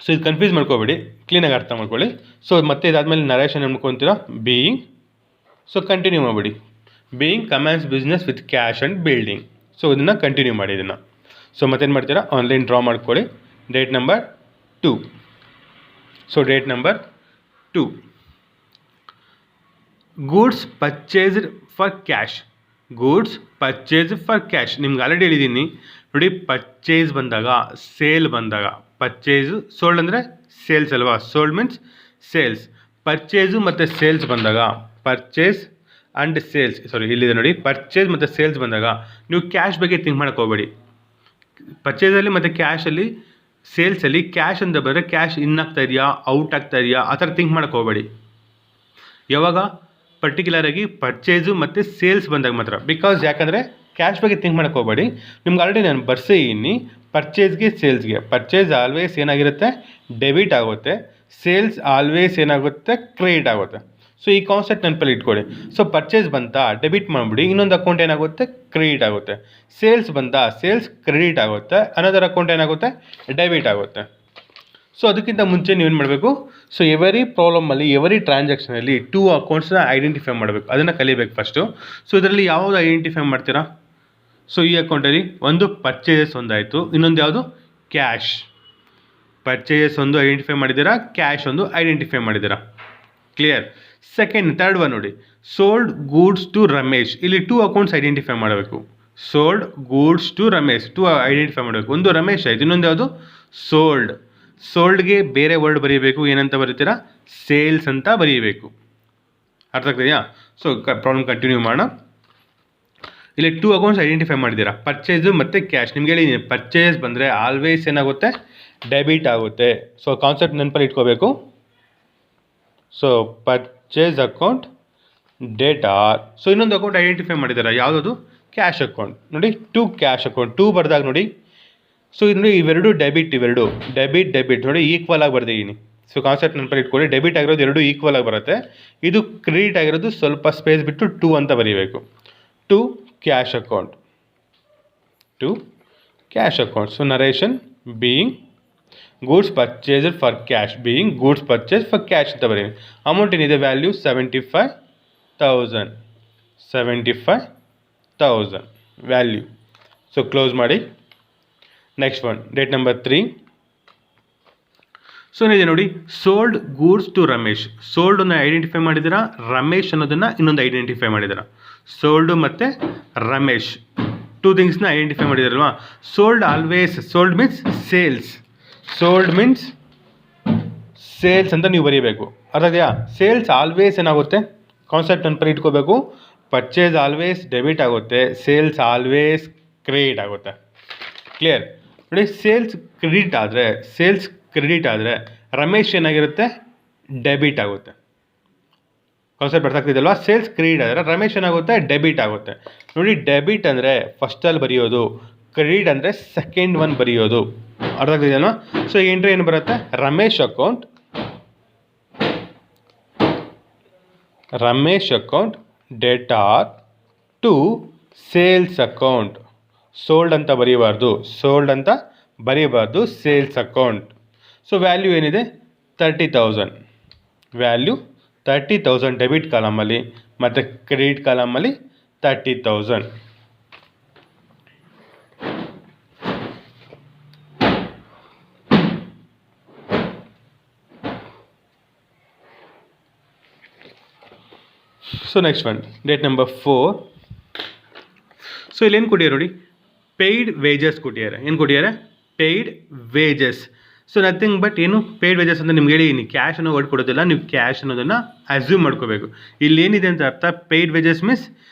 ಸೊ ಇದು ಕನ್ಫ್ಯೂಸ್ ಮಾಡ್ಕೋಬೇಡಿ, ಕ್ಲೀನಾಗಿ ಅರ್ಥ ಮಾಡ್ಕೊಳ್ಳಿ. ಸೊ ಮತ್ತೆ ಇದಾದಮೇಲೆ ನರೇಷನ್ ಮಾಡ್ಕೊತೀರಾ, ಬೀಯಿಂಗ್. ಸೊ ಕಂಟಿನ್ಯೂ ಮಾಡಿಬಿಡಿ. Being commence business with cash and building. So ಇದನ್ನು ಕಂಟಿನ್ಯೂ ಮಾಡಿ ಇದನ್ನು. ಸೊ ಮತ್ತೇನು ಮಾಡ್ತೀರಾ, ಆನ್ಲೈನ್ ಡ್ರಾ ಮಾಡ್ಕೊಳ್ಳಿ. Date number 2. So date number 2, goods purchased for cash. ನಿಮ್ಗೆ ಆಲ್ರೆಡಿ ಹೇಳಿದ್ದೀನಿ ನೋಡಿ. ಪರ್ಚೇಸ್ ಬಂದಾಗ, ಸೇಲ್ ಬಂದಾಗ, ಪರ್ಚೇಸು ಸೋಲ್ಡ್ ಅಂದರೆ ಸೇಲ್ಸ್ ಅಲ್ವಾ. Sold means sales. ಪರ್ಚೇಸು ಮತ್ತು ಸೇಲ್ಸ್ ಬಂದಾಗ, ಇಲ್ಲಿದೆ ನೋಡಿ, ಪರ್ಚೇಸ್ ಮತ್ತು ಸೇಲ್ಸ್ ಬಂದಾಗ ನೀವು ಕ್ಯಾಶ್ ಬಗ್ಗೆ ಥಿಂಕ್ ಮಾಡೋಕ್ಕೆ ಹೋಗಬೇಡಿ. ಪರ್ಚೇಸಲ್ಲಿ ಮತ್ತು ಕ್ಯಾಶಲ್ಲಿ, ಸೇಲ್ಸಲ್ಲಿ ಕ್ಯಾಶ್ ಅಂತ ಬಂದರೆ ಕ್ಯಾಶ್ ಇನ್ ಆಗ್ತಾ ಇದೆಯಾ, ಔಟ್ ಆಗ್ತಾ ಇದೆಯಾ, ಆ ಥರ ಥಿಂಕ್ ಮಾಡೋಕ್ಕೆ ಹೋಗಬೇಡಿ. ಯಾವಾಗ ಪರ್ಟಿಕ್ಯುಲರಾಗಿ ಪರ್ಚೇಸು ಮತ್ತು ಸೇಲ್ಸ್ ಬಂದಾಗ ಮಾತ್ರ. ಬಿಕಾಸ್ ಯಾಕಂದರೆ ಕ್ಯಾಶ್ ಬಗ್ಗೆ ಥಿಂಕ್ ಮಾಡೋಕ್ಕೆ ಹೋಗಬೇಡಿ. ನಿಮ್ಗೆ ಆಲ್ರೆಡಿ ನಾನು ಬರ್ಸಿದ್ದೀನಿ ಪರ್ಚೇಸ್ಗೆ, ಸೇಲ್ಸ್ಗೆ. ಪರ್ಚೇಸ್ ಆಲ್ವೇಸ್ ಏನಾಗಿರುತ್ತೆ, ಡೆಬಿಟ್ ಆಗುತ್ತೆ. ಸೇಲ್ಸ್ ಆಲ್ವೇಸ್ ಏನಾಗುತ್ತೆ, ಕ್ರೆಡಿಟ್ ಆಗುತ್ತೆ. ಸೊ ಈ ಕಾನ್ಸೆಪ್ಟ್ ನೆನಪಲ್ಲಿ ಇಟ್ಕೊಳ್ಳಿ. ಸೊ ಪರ್ಚೇಸ್ ಬಂತಾ, ಡೆಬಿಟ್ ಮಾಡಿಬಿಡಿ, ಇನ್ನೊಂದು ಅಕೌಂಟ್ ಏನಾಗುತ್ತೆ, ಕ್ರೆಡಿಟ್ ಆಗುತ್ತೆ. ಸೇಲ್ಸ್ ಬಂತಾ, ಸೇಲ್ಸ್ ಕ್ರೆಡಿಟ್ ಆಗುತ್ತೆ, ಅನದರ್ ಅಕೌಂಟ್ ಏನಾಗುತ್ತೆ, ಡೆಬಿಟ್ ಆಗುತ್ತೆ. ಸೊ ಅದಕ್ಕಿಂತ ಮುಂಚೆ ನೀವೇನು ಮಾಡಬೇಕು, ಸೊ ಎವರಿ ಪ್ರಾಬ್ಲಮಲ್ಲಿ, ಎವರಿ ಟ್ರಾನ್ಸಾಕ್ಷನಲ್ಲಿ 2 ಅಕೌಂಟ್ಸ್ನ ಐಡೆಂಟಿಫೈ ಮಾಡಬೇಕು. ಅದನ್ನು ಕಲಿಬೇಕು ಫಸ್ಟು. ಸೊ ಇದರಲ್ಲಿ ಯಾವುದು ಐಡೆಂಟಿಫೈ ಮಾಡ್ತೀರಾ, ಸೊ ಈ ಅಕೌಂಟಲ್ಲಿ ಒಂದು ಪರ್ಚೇಸಸ್ ಒಂದಾಯಿತು, ಇನ್ನೊಂದು ಯಾವುದು, ಕ್ಯಾಶ್. ಪರ್ಚೇಸಸ್ ಒಂದು ಐಡೆಂಟಿಫೈ ಮಾಡಿದ್ದೀರಾ, ಕ್ಯಾಶ್ ಒಂದು ಐಡೆಂಟಿಫೈ ಮಾಡಿದ್ದೀರಾ. ಕ್ಲಿಯರ್. ಥರ್ಡ್ ಒನ್ ನೋಡಿ, ಸೋಲ್ಡ್ ಗೂಡ್ಸ್ ಟು ರಮೇಶ್. ಇಲ್ಲಿ 2 ಅಕೌಂಟ್ಸ್ ಐಡೆಂಟಿಫೈ ಮಾಡಬೇಕು. Sold goods to Ramesh, 2 identify ಮಾಡಬೇಕು. ಒಂದು ರಮೇಶ್ ಆಯ್ತು, ಇನ್ನೊಂದು ಯಾವುದು ಸೋಲ್ಡ್. ಸೋಲ್ಡ್ಗೆ ಬೇರೆ ವರ್ಡ್ ಬರೀಬೇಕು, ಏನಂತ ಬರೀತೀರಾ, ಸೇಲ್ಸ್ ಅಂತ ಬರೀಬೇಕು. ಅರ್ಥ ಆಗ್ತಿದೆಯಾ? ಸೊ ಪ್ರಾಬ್ಲಮ್ ಕಂಟಿನ್ಯೂ ಮಾಡೋಣ. ಇಲ್ಲಿ 2 ಅಕೌಂಟ್ಸ್ ಐಡೆಂಟಿಫೈ ಮಾಡಿದ್ದೀರಾ, ಪರ್ಚೇಸು ಮತ್ತು ಕ್ಯಾಶ್. ನಿಮ್ಗೆ ಹೇಳಿ, ಪರ್ಚೇಸ್ ಬಂದರೆ ಆಲ್ವೇಸ್ ಏನಾಗುತ್ತೆ, ಡೆಬಿಟ್ ಆಗುತ್ತೆ. ಸೊ ಕಾನ್ಸೆಪ್ಟ್ ನೆನಪಲ್ಲಿ ಇಟ್ಕೋಬೇಕು. So purchase account debtor. So ಇನ್ನೊಂದು ಅಕೌಂಟ್ ಐಡೆಂಟಿಫೈ ಮಾಡಿದ್ದೀರಾ, ಯಾವುದದು, ಕ್ಯಾಶ್ ಅಕೌಂಟ್. ನೋಡಿ 2 ಕ್ಯಾಶ್ ಅಕೌಂಟ್, 2 ಬರ್ದಾಗ ನೋಡಿ. ಸೊ ಇದು ನೋಡಿ, ಇವೆರಡು ಡೆಬಿಟ್, ಇವೆರಡು ಡೆಬಿಟ್ ನೋಡಿ ಈಕ್ವಲ್ ಆಗಿ ಬರ್ದಿದ್ದೀನಿ. ಸೊ ಕಾನ್ಸೆಪ್ಟ್ ನೆನಪಲ್ಲಿ ಇಟ್ಕೊಳ್ಳಿ, ಡೆಬಿಟ್ ಆಗಿರೋದು ಎರಡು ಈಕ್ವಲ್ ಆಗಿ ಬರುತ್ತೆ. ಇದು ಕ್ರೆಡಿಟ್ ಆಗಿರೋದು ಸ್ವಲ್ಪ ಸ್ಪೇಸ್ ಬಿಟ್ಟು 2 ಅಂತ ಬರೀಬೇಕು. 2 cash account, 2 cash account. So narration being goods purchased for cash, being goods purchase for cash ಅಂತ ಬರೀನಿ. ಅಮೌಂಟ್ ಏನಿದೆ, ವ್ಯಾಲ್ಯೂ 75,000, 75,000 ವ್ಯಾಲ್ಯೂ. ಸೊ ಕ್ಲೋಸ್ ಮಾಡಿ. Next one, date number 3. So ಏನಿದೆ ನೋಡಿ, ಸೋಲ್ಡ್ ಗೂಡ್ಸ್ ಟು ರಮೇಶ್. ಸೋಲ್ಡನ್ನು ಐಡೆಂಟಿಫೈ ಮಾಡಿದ್ದೀರಾ, ರಮೇಶ್ ಅನ್ನೋದನ್ನು ಇನ್ನೊಂದು ಐಡೆಂಟಿಫೈ ಮಾಡಿದ್ದೀರಾ. ಸೋಲ್ಡು ಮತ್ತು ರಮೇಶ್ 2 ಥಿಂಗ್ಸ್ನ ಐಡೆಂಟಿಫೈ ಮಾಡಿದ್ದೀರಲ್ವಾ. Sold always, sold means sales, sold means sales ಅಂತ ನೀವು ಬರೀಬೇಕು. ಅರ್ಥ ಇದೆಯಾ? ಸೇಲ್ಸ್ ಆಲ್ವೇಸ್ ಏನಾಗುತ್ತೆ, ಕಾನ್ಸೆಪ್ಟ್ ನೆನಪಲ್ಲಿ ಇಟ್ಕೋಬೇಕು. ಪರ್ಚೇಸ್ ಆಲ್ವೇಸ್ ಡೆಬಿಟ್ ಆಗುತ್ತೆ, ಸೇಲ್ಸ್ ಆಲ್ವೇಸ್ ಕ್ರೆಡಿಟ್ ಆಗುತ್ತೆ. ಕ್ಲಿಯರ್? ನೋಡಿ, ಸೇಲ್ಸ್ ಕ್ರೆಡಿಟ್ ಆದರೆ ರಮೇಶ್ ಏನಾಗಿರುತ್ತೆ, ಡೆಬಿಟ್ ಆಗುತ್ತೆ. ಕಾನ್ಸೆಪ್ಟ್ ಅರ್ಥ ಆಗ್ತಿದೆಯಲ್ವಾ? ಸೇಲ್ಸ್ ಕ್ರೆಡಿಟ್ ಆದರೆ ರಮೇಶ್ ಏನಾಗುತ್ತೆ, ಡೆಬಿಟ್ ಆಗುತ್ತೆ. ನೋಡಿ, ಡೆಬಿಟ್ ಅಂದರೆ ಫಸ್ಟಲ್ಲಿ ಬರೆಯೋದು, ಕ್ರೆಡಿಟ್ ಅಂದರೆ ಸೆಕೆಂಡ್ ಒನ್ ಬರೆಯೋದು. ಅರ್ಥ ಆಗ್ತಿದೆಯಲ್ವಾ? ಸೊ ಎಂಟ್ರಿ ಏನು ಬರುತ್ತೆ, Ramesh account debtor to sales account. Sold ಅಂತ ಬರೀಬಾರ್ದು, ಸೇಲ್ಸ್ ಅಕೌಂಟ್. ಸೊ ವ್ಯಾಲ್ಯೂ ಏನಿದೆ, 30,000. ವ್ಯಾಲ್ಯೂ 30,000 ಡೆಬಿಟ್ ಕಾಲಮಲ್ಲಿ ಮತ್ತು ಕ್ರೆಡಿಟ್ ಕಾಲಮಲ್ಲಿ 30,000. So next one, date number 4. So ಇಲ್ಲಿ ಏನು ಕೊಟ್ಟಿದ್ದಾರೆ ನೋಡಿ, ಪೇಯ್ಡ್ ವೇಜಸ್ ಕೊಟ್ಟಿದ್ದಾರೆ. ಏನು ಕೊಟ್ಟಿದ್ದಾರೆ, paid wages. So nothing but ಏನು, ಪೇಯ್ಡ್ ವೇಜಸ್ ಅಂತ ನಿಮ್ಗೆ ಹೇಳಿದ್ದೀನಿ. ಕ್ಯಾಶ್ ಅನ್ನೋ ವರ್ಡ್ ಕೊಡೋದಿಲ್ಲ, ನೀವು ಕ್ಯಾಶ್ ಅನ್ನೋದನ್ನು ಅಸ್ಯೂಮ್ ಮಾಡ್ಕೋಬೇಕು. ಇಲ್ಲಿ ಏನಿದೆ ಅಂತ ಅರ್ಥ, paid wages means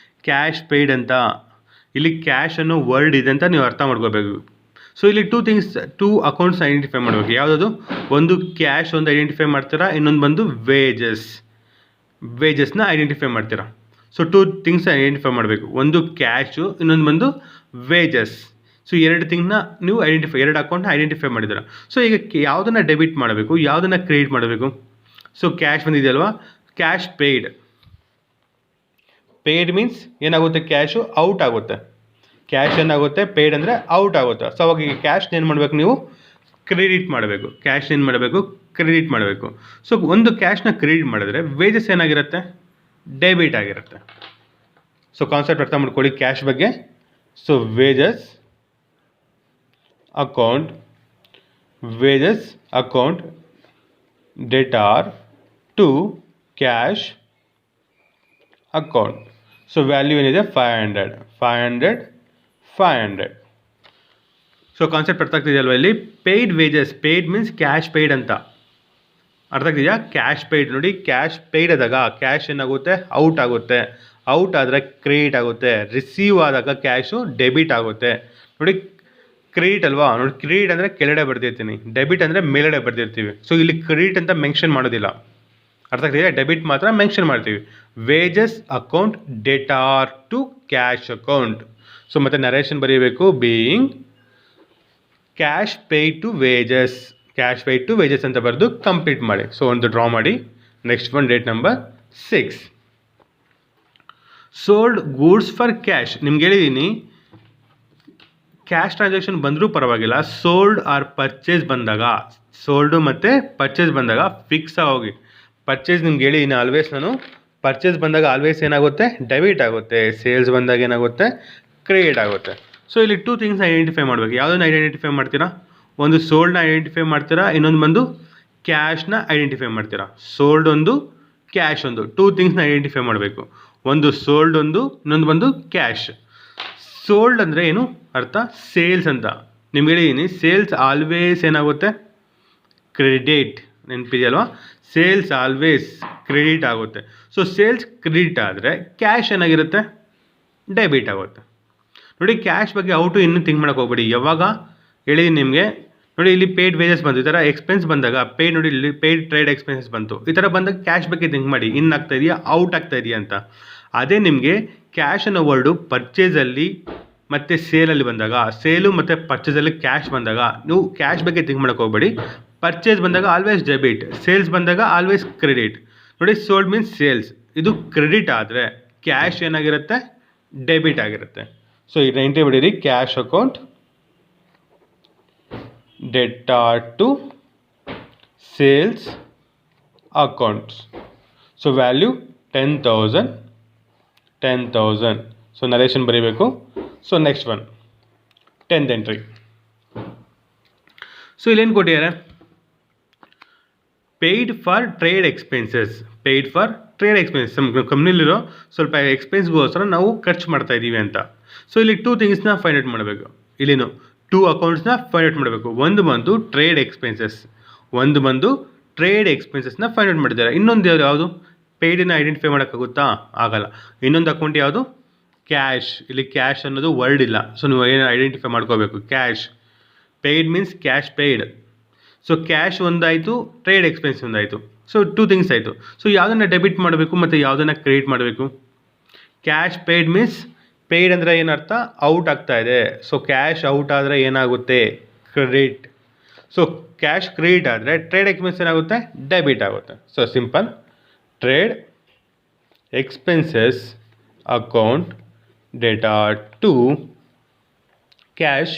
cash paid ಅಂತ. ಇಲ್ಲಿ ಕ್ಯಾಶ್ ಅನ್ನೋ ವರ್ಡ್ ಇದೆ ಅಂತ ನೀವು ಅರ್ಥ ಮಾಡ್ಕೋಬೇಕು. ಸೊ ಇಲ್ಲಿ 2 ಅಕೌಂಟ್ಸ್ ಐಡೆಂಟಿಫೈ ಮಾಡಬೇಕು. ಯಾವುದದು, ಒಂದು ಕ್ಯಾಶ್ ಒಂದು ಐಡೆಂಟಿಫೈ ಮಾಡ್ತೀರಾ, ಇನ್ನೊಂದು ಬಂದು ವೇಜಸ್ನ ಐಡೆಂಟಿಫೈ ಮಾಡ್ತೀರಾ. ಸೊ 2 ಥಿಂಗ್ಸ್ ಐಡೆಂಟಿಫೈ ಮಾಡಬೇಕು, ಒಂದು ಕ್ಯಾಶು, ಇನ್ನೊಂದು ಬಂದು ವೇಜಸ್. ಸೊ 2 ಥಿಂಗ್ನ ನೀವು 2 ಅಕೌಂಟ್ನ ಐಡೆಂಟಿಫೈ ಮಾಡಿದ್ದೀರಾ. ಸೊ ಈಗ ಯಾವುದನ್ನು ಡೆಬಿಟ್ ಮಾಡಬೇಕು, ಯಾವುದನ್ನು ಕ್ರೆಡಿಟ್ ಮಾಡಬೇಕು. ಸೊ ಕ್ಯಾಶ್ ಬಂದಿದೆಯಲ್ವಾ, ಕ್ಯಾಶ್ ಪೇಯ್ಡ್ ಮೀನ್ಸ್ ಏನಾಗುತ್ತೆ, ಕ್ಯಾಶು ಔಟ್ ಆಗುತ್ತೆ. ಕ್ಯಾಶ್ ಏನಾಗುತ್ತೆ, ಪೇಯ್ಡ್ ಅಂದರೆ ಔಟ್ ಆಗುತ್ತೆ. ಸೊ ಅವಾಗ ಈಗ ಕ್ಯಾಶ್ನ ಏನು ಮಾಡಬೇಕು, ನೀವು ಕ್ರೆಡಿಟ್ ಮಾಡಬೇಕು. ಸೊ ಒಂದು ಕ್ಯಾಶ್ನ ಕ್ರೆಡಿಟ್ ಮಾಡಿದ್ರೆ ವೇಜಸ್ ಏನಾಗಿರುತ್ತೆ, ಡೆಬಿಟ್ ಆಗಿರುತ್ತೆ. ಸೊ ಕಾನ್ಸೆಪ್ಟ್ ಅರ್ಥ ಮಾಡ್ಕೊಳ್ಳಿ ಕ್ಯಾಶ್ ಬಗ್ಗೆ. So wages account debtor to cash account. So value ಏನಿದೆ, 500. ಸೊ ಕಾನ್ಸೆಪ್ಟ್ ಅರ್ಥ ಆಗ್ತಿದೆಯಲ್ವ? ಇಲ್ಲಿ paid wages, paid means cash paid ಅಂತ. ಅರ್ಥ ಆಗ್ತಿದೆಯಾ? ಕ್ಯಾಶ್ ಪೇಯ್ಡ್ ನೋಡಿ, ಕ್ಯಾಶ್ ಪೇಯ್ಡ್ ಆದಾಗ ಕ್ಯಾಶ್ ಏನಾಗುತ್ತೆ, ಔಟ್ ಆಗುತ್ತೆ. ಔಟ್ ಆದರೆ ಕ್ರೆಡಿಟ್ ಆಗುತ್ತೆ. ರಿಸೀವ್ ಆದಾಗ ಕ್ಯಾಶು ಡೆಬಿಟ್ ಆಗುತ್ತೆ. ನೋಡಿ, ಕ್ರೆಡಿಟ್ ಅಲ್ವಾ, ನೋಡಿ ಕ್ರೆಡಿಟ್ ಅಂದರೆ ಕೆಳಗಡೆ ಬರ್ದಿರ್ತೀನಿ, ಡೆಬಿಟ್ ಅಂದರೆ ಮೇಲ್ಗಡೆ ಬರ್ದಿರ್ತೀವಿ. ಸೊ ಇಲ್ಲಿ ಕ್ರೆಡಿಟ್ ಅಂತ ಮೆನ್ಷನ್ ಮಾಡೋದಿಲ್ಲ. ಅರ್ಥ ಆಗ್ತಿದೆಯಾ? ಡೆಬಿಟ್ ಮಾತ್ರ ಮೆನ್ಷನ್ ಮಾಡ್ತೀವಿ. Wages account debtor to cash account. So ಮತ್ತೆ ನರೇಷನ್ ಬರೀಬೇಕು, being cash paid to wages ಅಂತ ಬರೆದು ಕಂಪ್ಲೀಟ್ ಮಾಡಿ. ಸೊ ಒಂದು ಡ್ರಾ ಮಾಡಿ. Next one, date number 6. Sold goods for cash. ನಿಮ್ಗೆ ಹೇಳಿದ್ದೀನಿ, ಕ್ಯಾಶ್ ಟ್ರಾನ್ಸಾಕ್ಷನ್ ಬಂದರೂ ಪರವಾಗಿಲ್ಲ, ಸೋಲ್ಡ್ ಆರ್ ಪರ್ಚೇಸ್ ಬಂದಾಗ, ಸೋಲ್ಡು ಮತ್ತು ಪರ್ಚೇಸ್ ಬಂದಾಗ ಫಿಕ್ಸ್ ಆಗೋಗಿ. ಪರ್ಚೇಸ್ ನಿಮ್ಗೆ ಹೇಳಿದ್ದೀನಿ ಆಲ್ವೇಸ್ ನಾನು, ಪರ್ಚೇಸ್ ಬಂದಾಗ ಆಲ್ವೇಸ್ ಏನಾಗುತ್ತೆ, ಡೆಬಿಟ್ ಆಗುತ್ತೆ. ಸೇಲ್ಸ್ ಬಂದಾಗ ಏನಾಗುತ್ತೆ, ಕ್ರೆಡಿಟ್ ಆಗುತ್ತೆ. ಸೊ ಇಲ್ಲಿ 2 ಥಿಂಗ್ಸ್ನ ಐಡೆಂಟಿಫೈ ಮಾಡಬೇಕು. ಯಾವುದನ್ನು ಐಡೆಂಟಿಫೈ ಮಾಡ್ತೀರಾ, ಒಂದು ಸೋಲ್ಡ್ನ ಐಡೆಂಟಿಫೈ ಮಾಡ್ತೀರಾ, ಇನ್ನೊಂದು ಬಂದು ಕ್ಯಾಶ್ನ ಐಡೆಂಟಿಫೈ ಮಾಡ್ತೀರಾ. ಸೋಲ್ಡ್ ಒಂದು, ಕ್ಯಾಶ್ ಒಂದು. ಟೂ ಥಿಂಗ್ಸ್ನ ಐಡೆಂಟಿಫೈ ಮಾಡಬೇಕು. ಒಂದು ಸೋಲ್ಡ್, ಇನ್ನೊಂದು ಬಂದು ಕ್ಯಾಶ್. ಸೋಲ್ಡ್ ಅಂದರೆ ಏನು ಅರ್ಥ? ಸೇಲ್ಸ್ ಅಂತ. ನಿಮ್ಗೆ ಹೇಳಿದ್ದೀನಿ, ಸೇಲ್ಸ್ ಆಲ್ವೇಸ್ ಏನಾಗುತ್ತೆ? ಕ್ರೆಡಿಟ್. ನೆನಪಿದೆಯಲ್ವಾ? ಸೇಲ್ಸ್ ಆಲ್ವೇಸ್ ಕ್ರೆಡಿಟ್ ಆಗುತ್ತೆ. ಸೊ ಸೇಲ್ಸ್ ಕ್ರೆಡಿಟ್ ಆದರೆ ಕ್ಯಾಶ್ ಏನಾಗಿರುತ್ತೆ? ಡೆಬಿಟ್ ಆಗುತ್ತೆ. ನೋಡಿ, ಕ್ಯಾಶ್ ಬಗ್ಗೆ ಔಟು ಇನ್ನೂ ಥಿಂಕ್ ಮಾಡೋಕೆ ಹೋಗ್ಬೇಡಿ. ಯಾವಾಗ ಹೇಳಿದ್ದೀನಿ ನಿಮಗೆ, ನೋಡಿ ಇಲ್ಲಿ ಪೇಯ್ಡ್ ವೇಜಸ್ ಬಂತು, ಈ ಥರ ಎಕ್ಸ್ಪೆನ್ಸ್ ಬಂದಾಗ ಪೇಯ್ಡ್, ನೋಡಿ ಇಲ್ಲಿ ಪೇಯ್ಡ್ ಟ್ರೇಡ್ ಎಕ್ಸ್ಪೆನ್ಸಸ್ ಬಂತು, ಈ ಥರ ಬಂದಾಗ ಕ್ಯಾಶ್ ಬಗ್ಗೆ ಥಿಂಕ್ ಮಾಡಿ, ಇನ್ ಆಗ್ತಾ ಇದೆಯಾ ಔಟ್ ಆಗ್ತಾ ಇದೆಯಾ ಅಂತ. ಅದೇ ನಿಮಗೆ ಕ್ಯಾಶ್ ಅನ್ನೋ ವರ್ಡು ಪರ್ಚೇಸಲ್ಲಿ ಮತ್ತು ಸೇಲಲ್ಲಿ ಬಂದಾಗ, ಸೇಲು ಮತ್ತು ಪರ್ಚೇಸಲ್ಲಿ ಕ್ಯಾಶ್ ಬಂದಾಗ ನೀವು ಕ್ಯಾಶ್ ಬಗ್ಗೆ ಥಿಂಕ್ ಮಾಡೋಕೆ ಹೋಗ್ಬೇಡಿ. ಪರ್ಚೇಸ್ ಬಂದಾಗ ಆಲ್ವೇಸ್ ಡೆಬಿಟ್, ಸೇಲ್ಸ್ ಬಂದಾಗ ಆಲ್ವೇಸ್ ಕ್ರೆಡಿಟ್. ನೋಡಿ, ಸೋಲ್ಡ್ ಮೀನ್ಸ್ ಸೇಲ್ಸ್, ಇದು ಕ್ರೆಡಿಟ್ ಆದರೆ ಕ್ಯಾಶ್ ಏನಾಗಿರುತ್ತೆ? ಡೆಬಿಟ್ ಆಗಿರುತ್ತೆ. ಸೊ ಇದು ಎಂಟ್ರಿ ಬಿಡಿರಿ, cash account debtor to sales accounts. So value 10,000. So narration ಬರೀಬೇಕು. So next one 10th entry. So ಇಲ್ಲೇನು ಕೊಟ್ಟಿದ್ದಾರೆ? Paid for trade expenses. Paid for trade expenses, ನಮ್ಮ ಕಂಪ್ನಿಲಿರೋ ಸ್ವಲ್ಪ ಎಕ್ಸ್ಪೆನ್ಸ್ಗೋಸ್ಕರ ನಾವು ಖರ್ಚು ಮಾಡ್ತಾ ಇದ್ದೀವಿ ಅಂತ. ಸೊ ಇಲ್ಲಿ ಟೂ ಥಿಂಗ್ಸ್ನ ಫೈಂಡ್ ಔಟ್ ಮಾಡಬೇಕು. ಇಲ್ಲಿನು ಟೂ ಅಕೌಂಟ್ಸ್ನ ಫೈಂಡ್ ಔಟ್ ಮಾಡಬೇಕು. ಒಂದು ಬಂದು ಟ್ರೇಡ್ ಎಕ್ಸ್ಪೆನ್ಸಸ್ನ ಫೈಂಡ್ ಔಟ್ ಮಾಡಿದ್ದಾರೆ. ಇನ್ನೊಂದು ಯಾವುದು? ಪೇಯ್ಡನ್ನ ಐಡೆಂಟಿಫೈ ಮಾಡೋಕ್ಕಾಗುತ್ತಾ? ಆಗಲ್ಲ. ಇನ್ನೊಂದು ಅಕೌಂಟ್ ಯಾವುದು? ಕ್ಯಾಶ್. ಇಲ್ಲಿ ಕ್ಯಾಶ್ ಅನ್ನೋದು ವರ್ಡ್ ಇಲ್ಲ. ಸೊ ನೀವು ಏನು ಐಡೆಂಟಿಫೈ ಮಾಡ್ಕೋಬೇಕು? Cash. Paid means cash paid. So cash ಒಂದಾಯಿತು, ಟ್ರೇಡ್ ಎಕ್ಸ್ಪೆನ್ಸ್ ಒಂದಾಯಿತು. ಸೊ ಟೂ ಥಿಂಗ್ಸ್ ಆಯಿತು. ಸೊ ಯಾವುದನ್ನು ಡೆಬಿಟ್ ಮಾಡಬೇಕು ಮತ್ತು ಯಾವುದನ್ನು ಕ್ರೆಡಿಟ್ ಮಾಡಬೇಕು? ಕ್ಯಾಶ್ ಪೇಯ್ಡ್ ಮೀನ್ಸ್, ಪೇಯ್ಡ್ ಅಂದರೆ ಏನರ್ಥ? ಔಟ್ ಆಗ್ತಾ ಇದೆ. ಸೊ ಕ್ಯಾಶ್ ಔಟ್ ಆದರೆ ಏನಾಗುತ್ತೆ? ಕ್ರೆಡಿಟ್. ಸೊ ಕ್ಯಾಶ್ ಕ್ರೆಡಿಟ್ ಆದರೆ ಟ್ರೇಡ್ ಎಕ್ಸ್ಪೆನ್ಸ್ ಏನಾಗುತ್ತೆ? ಡೆಬಿಟ್ ಆಗುತ್ತೆ. So simple, trade expenses account debtor to cash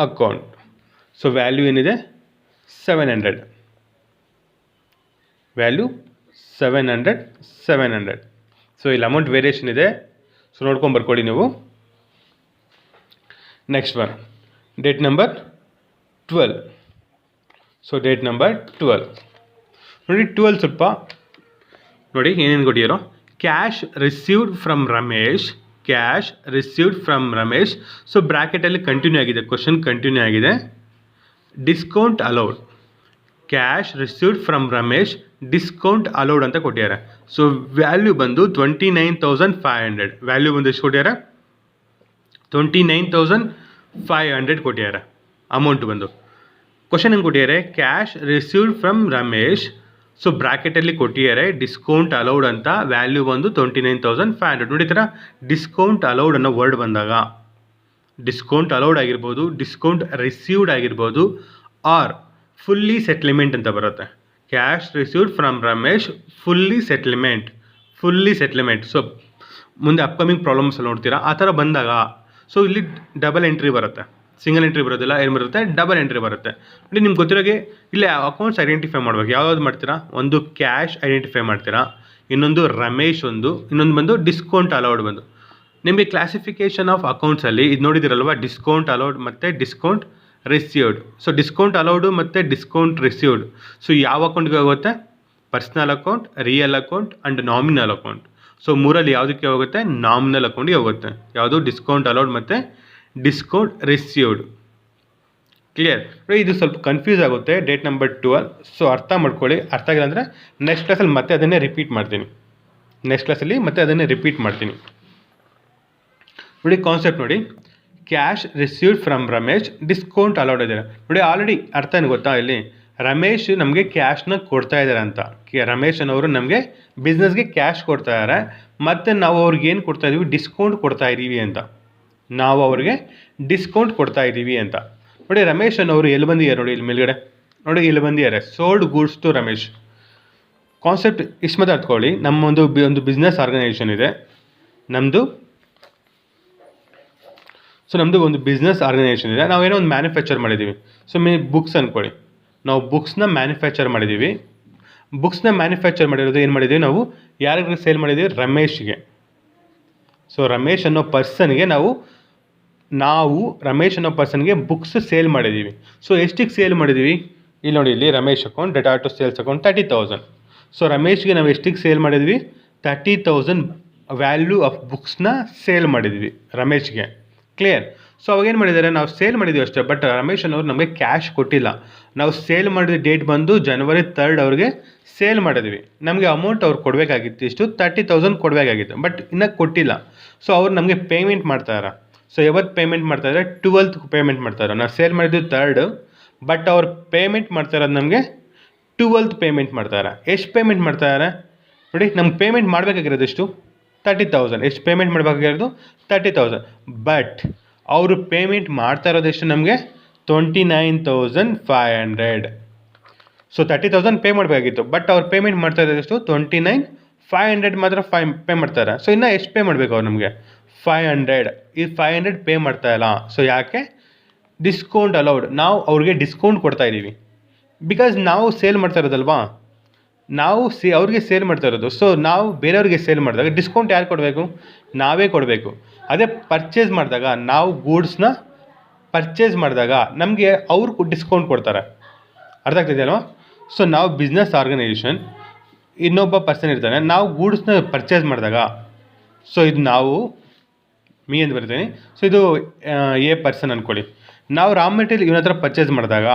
account. So value ಏನಿದೆ? 700. ವ್ಯಾಲ್ಯೂ 700. ಸೊ ಇಲ್ಲಿ ಅಮೌಂಟ್ ವೇರಿಯೇಷನ್ ಇದೆ. ಸೊ ನೋಡ್ಕೊಂಡು ಬರ್ಕೊಳ್ಳಿ ನೀವು. Next one, date number 12. So date number 12 ನೋಡಿ. 12 ಸ್ವಲ್ಪ ನೋಡಿ ಏನೇನು ಕೊಟ್ಟಿರೋ. Cash received from Ramesh. Cash received from Ramesh. So ಬ್ರ್ಯಾಕೆಟಲ್ಲಿ ಕಂಟಿನ್ಯೂ ಆಗಿದೆ, ಕ್ವಶನ್ ಕಂಟಿನ್ಯೂ ಆಗಿದೆ. Discount allowed. Cash received from Ramesh, discount allowed ಅಂತ ಕೊಟ್ಟಿದ್ದಾರೆ. ಸೊ ವ್ಯಾಲ್ಯೂ ಬಂದು 29,500. ವ್ಯಾಲ್ಯೂ ಬಂದು ಎಷ್ಟು ಕೊಟ್ಟಿದ್ದಾರೆ? 29,500 ಕೊಟ್ಟಿದ್ದಾರೆ. ಅಮೌಂಟ್ ಬಂದು ಕ್ವಶನ್ ಹೆಂಗೆ ಕೊಟ್ಟಿದ್ದಾರೆ? Cash received from Ramesh. So ಬ್ರ್ಯಾಕೆಟಲ್ಲಿ ಕೊಟ್ಟಿದ್ದಾರೆ ಡಿಸ್ಕೌಂಟ್ ಅಲೌಡ್ ಅಂತ. ವ್ಯಾಲ್ಯೂ ಬಂದು 29,500. ನೋಡಿ, ಈ ಥರ ಡಿಸ್ಕೌಂಟ್ ಅಲೌಡ್ ಅನ್ನೋ ವರ್ಡ್ ಬಂದಾಗ ಡಿಸ್ಕೌಂಟ್ ಅಲೌಡ್ ಆಗಿರ್ಬೋದು, ಡಿಸ್ಕೌಂಟ್ ರಿಸೀವ್ಡ್ ಆಗಿರ್ಬೋದು, ಆರ್ ಫುಲ್ಲಿ ಸೆಟ್ಲ್ಮೆಂಟ್ ಅಂತ ಬರುತ್ತೆ. Cash received from Ramesh, fully settlement. So ಮುಂದೆ ಅಪ್ಕಮಿಂಗ್ ಪ್ರಾಬ್ಲಮ್ಸ್ ನೋಡ್ತೀರಾ, ಆ ಥರ ಬಂದಾಗ ಸೊ ಇಲ್ಲಿ ಡಬಲ್ ಎಂಟ್ರಿ ಬರುತ್ತೆ, ಸಿಂಗಲ್ ಎಂಟ್ರಿ ಬರೋದಿಲ್ಲ. ಏನು ಬರುತ್ತೆ? ಡಬಲ್ ಎಂಟ್ರಿ ಬರುತ್ತೆ. ನೋಡಿ, ನಿಮ್ಗೆ ಗೊತ್ತಿರೋಗೆ ಇಲ್ಲಿ ಅಕೌಂಟ್ಸ್ ಐಡೆಂಟಿಫೈ ಮಾಡ್ಬೇಕು. ಯಾವ್ದು ಮಾಡ್ತೀರಾ? ಒಂದು ಕ್ಯಾಶ್ ಐಡೆಂಟಿಫೈ ಮಾಡ್ತೀರಾ, ಇನ್ನೊಂದು ರಮೇಶ್ ಇನ್ನೊಂದು ಬಂದು ಡಿಸ್ಕೌಂಟ್ ಅಲೌಡ್ ಬಂದು. ನಿಮಗೆ ಕ್ಲಾಸಿಫಿಕೇಷನ್ ಆಫ್ ಅಕೌಂಟ್ಸಲ್ಲಿ ಇದು ನೋಡಿದಿರಲ್ವ, ಡಿಸ್ಕೌಂಟ್ ಅಲೌಡ್ ಮತ್ತು discount received. So discount allowed ಮತ್ತು ಡಿಸ್ಕೌಂಟ್ ರಿಸೀವ್ಡ್. ಸೊ ಯಾವ ಅಕೌಂಟ್ಗೆ ಹೋಗುತ್ತೆ? Personal account, real account and nominal account. So ಮೂರಲ್ಲಿ ಯಾವುದಕ್ಕೆ ಹೋಗುತ್ತೆ? ನಾಮಿನಲ್ ಅಕೌಂಟಿಗೆ ಹೋಗುತ್ತೆ. ಯಾವುದು? ಡಿಸ್ಕೌಂಟ್ ಅಲೌಡ್ ಮತ್ತು ಡಿಸ್ಕೌಂಟ್ ರಿಸೀವ್ಡ್. ಕ್ಲಿಯರ್? ಇದು ಸ್ವಲ್ಪ ಕನ್ಫ್ಯೂಸ್ ಆಗುತ್ತೆ. Date number 12. ಸೊ ಅರ್ಥ ಮಾಡ್ಕೊಳ್ಳಿ. ಅರ್ಥ ಆಗಿಲ್ಲ ಅಂದರೆ ನೆಕ್ಸ್ಟ್ ಕ್ಲಾಸಲ್ಲಿ ಮತ್ತೆ ಅದನ್ನೇ ರಿಪೀಟ್ ಮಾಡ್ತೀನಿ. ನೋಡಿ, ಕಾನ್ಸೆಪ್ಟ್ ನೋಡಿ. Cash received from Ramesh, discount allowed ಇದ್ದಾರೆ. ನೋಡಿ, ಆಲ್ರೆಡಿ ಅರ್ಥ ಏನು ಗೊತ್ತಾ? ಇಲ್ಲಿ ರಮೇಶ್ ನಮಗೆ ಕ್ಯಾಶ್ನ ಕೊಡ್ತಾ ಇದ್ದಾರೆ ಅಂತ. ರಮೇಶ್ ಅನ್ನೋರು ನಮಗೆ ಬಿಸ್ನೆಸ್ಗೆ ಕ್ಯಾಶ್ ಕೊಡ್ತಾ ಇದ್ದಾರೆ, ಮತ್ತು ನಾವು ಅವ್ರಿಗೆ ಏನು ಕೊಡ್ತಾ ಇದ್ದೀವಿ? ಡಿಸ್ಕೌಂಟ್ ಕೊಡ್ತಾ ಇದ್ದೀವಿ ಅಂತ. ನೋಡಿ, ರಮೇಶ್ ಅನ್ನೋರು ಎಲ್ಲಿ ಬಂದಿದ್ದಾರೆ? ನೋಡಿ, ಇಲ್ಲಿ ಮೇಲ್ಗಡೆ ನೋಡಿ, ಇಲ್ಲಿ ಬಂದಿದ್ದಾರೆ. Sold goods to Ramesh. Concept ಇಷ್ಟು ಮಾತ್ರ ಅರ್ಥಕೊಳ್ಳಿ. ನಮ್ಮೊಂದು ಬಿಸ್ನೆಸ್ ಆರ್ಗನೈಸೇಷನ್ ಇದೆ ನಮ್ಮದು. ಸೊ ನಮ್ಮದು ಒಂದು ಬಿಸ್ನೆಸ್ ಆರ್ಗನೈಸೇಷನ್ ಇದೆ. ನಾವೇನೋ ಒಂದು ಮ್ಯಾನುಫ್ಯಾಕ್ಚರ್ ಮಾಡಿದ್ದೀವಿ. ಸೊ ಬುಕ್ಸ್ ಅಂದ್ಕೊಳ್ಳಿ, ನಾವು ಬುಕ್ಸ್ನ ಮ್ಯಾನುಫ್ಯಾಕ್ಚರ್ ಮಾಡಿದ್ದೀವಿ. ಬುಕ್ಸ್ನ ಮ್ಯಾನುಫ್ಯಾಕ್ಚರ್ ಮಾಡಿರೋದು ಏನು ಮಾಡಿದ್ದೀವಿ? ನಾವು ಯಾರಿಗೆ ಸೇಲ್ ಮಾಡಿದ್ದೀವಿ? ರಮೇಶ್ಗೆ. ಸೊ ರಮೇಶ್ ಅನ್ನೋ ಪರ್ಸನ್ಗೆ ನಾವು ರಮೇಶ್ ಅನ್ನೋ ಪರ್ಸನ್ಗೆ ಬುಕ್ಸ್ ಸೇಲ್ ಮಾಡಿದ್ದೀವಿ. ಸೊ ಎಷ್ಟಿಗೆ ಸೇಲ್ ಮಾಡಿದ್ದೀವಿ? ಇಲ್ಲಿ ನೋಡಿ, ಇಲ್ಲಿ Ramesh account debtor to sales account 30,000. So ರಮೇಶ್ಗೆ ನಾವು ಎಷ್ಟಿಗೆ ಸೇಲ್ ಮಾಡಿದ್ವಿ, 30,000 ವ್ಯಾಲ್ಯೂ ಆಫ್ ಬುಕ್ಸ್ನ ಸೇಲ್ ಮಾಡಿದ್ವಿ ರಮೇಶ್ಗೆ. ಕ್ಲಿಯರ್. ಸೊ ಅವಾಗೇನು ಮಾಡಿದ್ದಾರೆ, ನಾವು ಸೇಲ್ ಮಾಡಿದ್ವಿ ಅಷ್ಟೇ, ಬಟ್ ರಮೇಶ್ ಅನ್ನೋರು ನಮಗೆ ಕ್ಯಾಶ್ ಕೊಟ್ಟಿಲ್ಲ. ನಾವು ಸೇಲ್ ಮಾಡಿದ ಡೇಟ್ ಬಂದು January 3 ಅವ್ರಿಗೆ ಸೇಲ್ ಮಾಡಿದ್ವಿ. ನಮಗೆ ಅಮೌಂಟ್ ಅವ್ರು ಕೊಡಬೇಕಾಗಿತ್ತು, ಇಷ್ಟು 30,000 ಕೊಡಬೇಕಾಗಿತ್ತು, ಬಟ್ ಇನ್ನೂ ಕೊಟ್ಟಿಲ್ಲ. ಸೊ ಅವ್ರು ನಮಗೆ ಪೇಮೆಂಟ್ ಮಾಡ್ತಾರೆ. ಸೊ ಯಾವತ್ತು ಪೇಮೆಂಟ್ ಮಾಡ್ತಾಯಿದ್ದಾರೆ, 12th ಪೇಮೆಂಟ್ ಮಾಡ್ತಾರೆ. ನಾವು ಸೇಲ್ ಮಾಡಿದ್ವಿ 3rd, ಬಟ್ ಅವ್ರು ಪೇಮೆಂಟ್ ಮಾಡ್ತಾಯಿರೋದು ನಮಗೆ 12th ಪೇಮೆಂಟ್ ಮಾಡ್ತಾರೆ. ಎಷ್ಟು ಪೇಮೆಂಟ್ ಮಾಡ್ತಾರೆ ನೋಡಿ, ನಮ್ಗೆ ಪೇಮೆಂಟ್ ಮಾಡಬೇಕಾಗಿರೋದು ಎಷ್ಟು, 30,000. ಎಷ್ಟು ಪೇಮೆಂಟ್ ಮಾಡಬೇಕಾಗಿರೋದು, 30,000. ಬಟ್ ಅವರು ಪೇಮೆಂಟ್ ಮಾಡ್ತಾ ಇರೋದು ಎಷ್ಟು ನಮಗೆ, 29,500. ಸೊ 30,000 ಪೇ ಮಾಡಬೇಕಾಗಿತ್ತು, ಬಟ್ ಅವ್ರು ಪೇಮೆಂಟ್ ಮಾಡ್ತಾ ಇರೋದು ಎಷ್ಟು, 29,500 ಮಾತ್ರ ಪೇ ಮಾಡ್ತಾರೆ. ಸೊ ಇನ್ನೂ ಎಷ್ಟು ಪೇ ಮಾಡಬೇಕು ಅವ್ರು ನಮಗೆ, 500. ಈ 500 ಪೇ ಮಾಡ್ತಾ ಇಲ್ಲ. ಸೊ ಯಾಕೆ, ಡಿಸ್ಕೌಂಟ್ ಅಲೌಡ್. ನಾವು ಅವ್ರಿಗೆ ಡಿಸ್ಕೌಂಟ್ ಕೊಡ್ತಾ ಇದ್ದೀವಿ, ಬಿಕಾಸ್ ನಾವು ಸೇಲ್ ಮಾಡ್ತಾ ಇರೋದಲ್ವಾ, ನಾವು ಅವ್ರಿಗೆ ಸೇಲ್ ಮಾಡ್ತಾ ಇರೋದು. ಸೊ ನಾವು ಬೇರೆಯವ್ರಿಗೆ ಸೇಲ್ ಮಾಡಿದಾಗ ಡಿಸ್ಕೌಂಟ್ ಯಾರು ಕೊಡಬೇಕು, ನಾವೇ ಕೊಡಬೇಕು. ಅದೇ ಪರ್ಚೇಸ್ ಮಾಡಿದಾಗ, ನಾವು ಗೂಡ್ಸ್ನ ಪರ್ಚೇಸ್ ಮಾಡಿದಾಗ ನಮಗೆ ಅವರು ಡಿಸ್ಕೌಂಟ್ ಕೊಡ್ತಾರೆ. ಅರ್ಥ ಆಗ್ತಿದೆಯಲ್ವಾ. ಸೊ ನಾವು ಬಿಸ್ನೆಸ್ ಆರ್ಗನೈಸೇಷನ್, ಇನ್ನೊಬ್ಬ ಪರ್ಸನ್ ಇರ್ತಾನೆ, ನಾವು ಗೂಡ್ಸ್ನ ಪರ್ಚೇಸ್ ಮಾಡಿದಾಗ, ಸೊ ಇದು ನಾವು ಮೀ ಅಂತ ಬರ್ತೀನಿ. ಸೊ ಇದು ಎ ಪರ್ಸನ್ ಅಂದ್ಕೊಳ್ಳಿ. ನಾವು ರಾ ಮೆಟೀರಿಯಲ್ ಇವನ ಹತ್ರ ಪರ್ಚೇಸ್ ಮಾಡಿದಾಗ,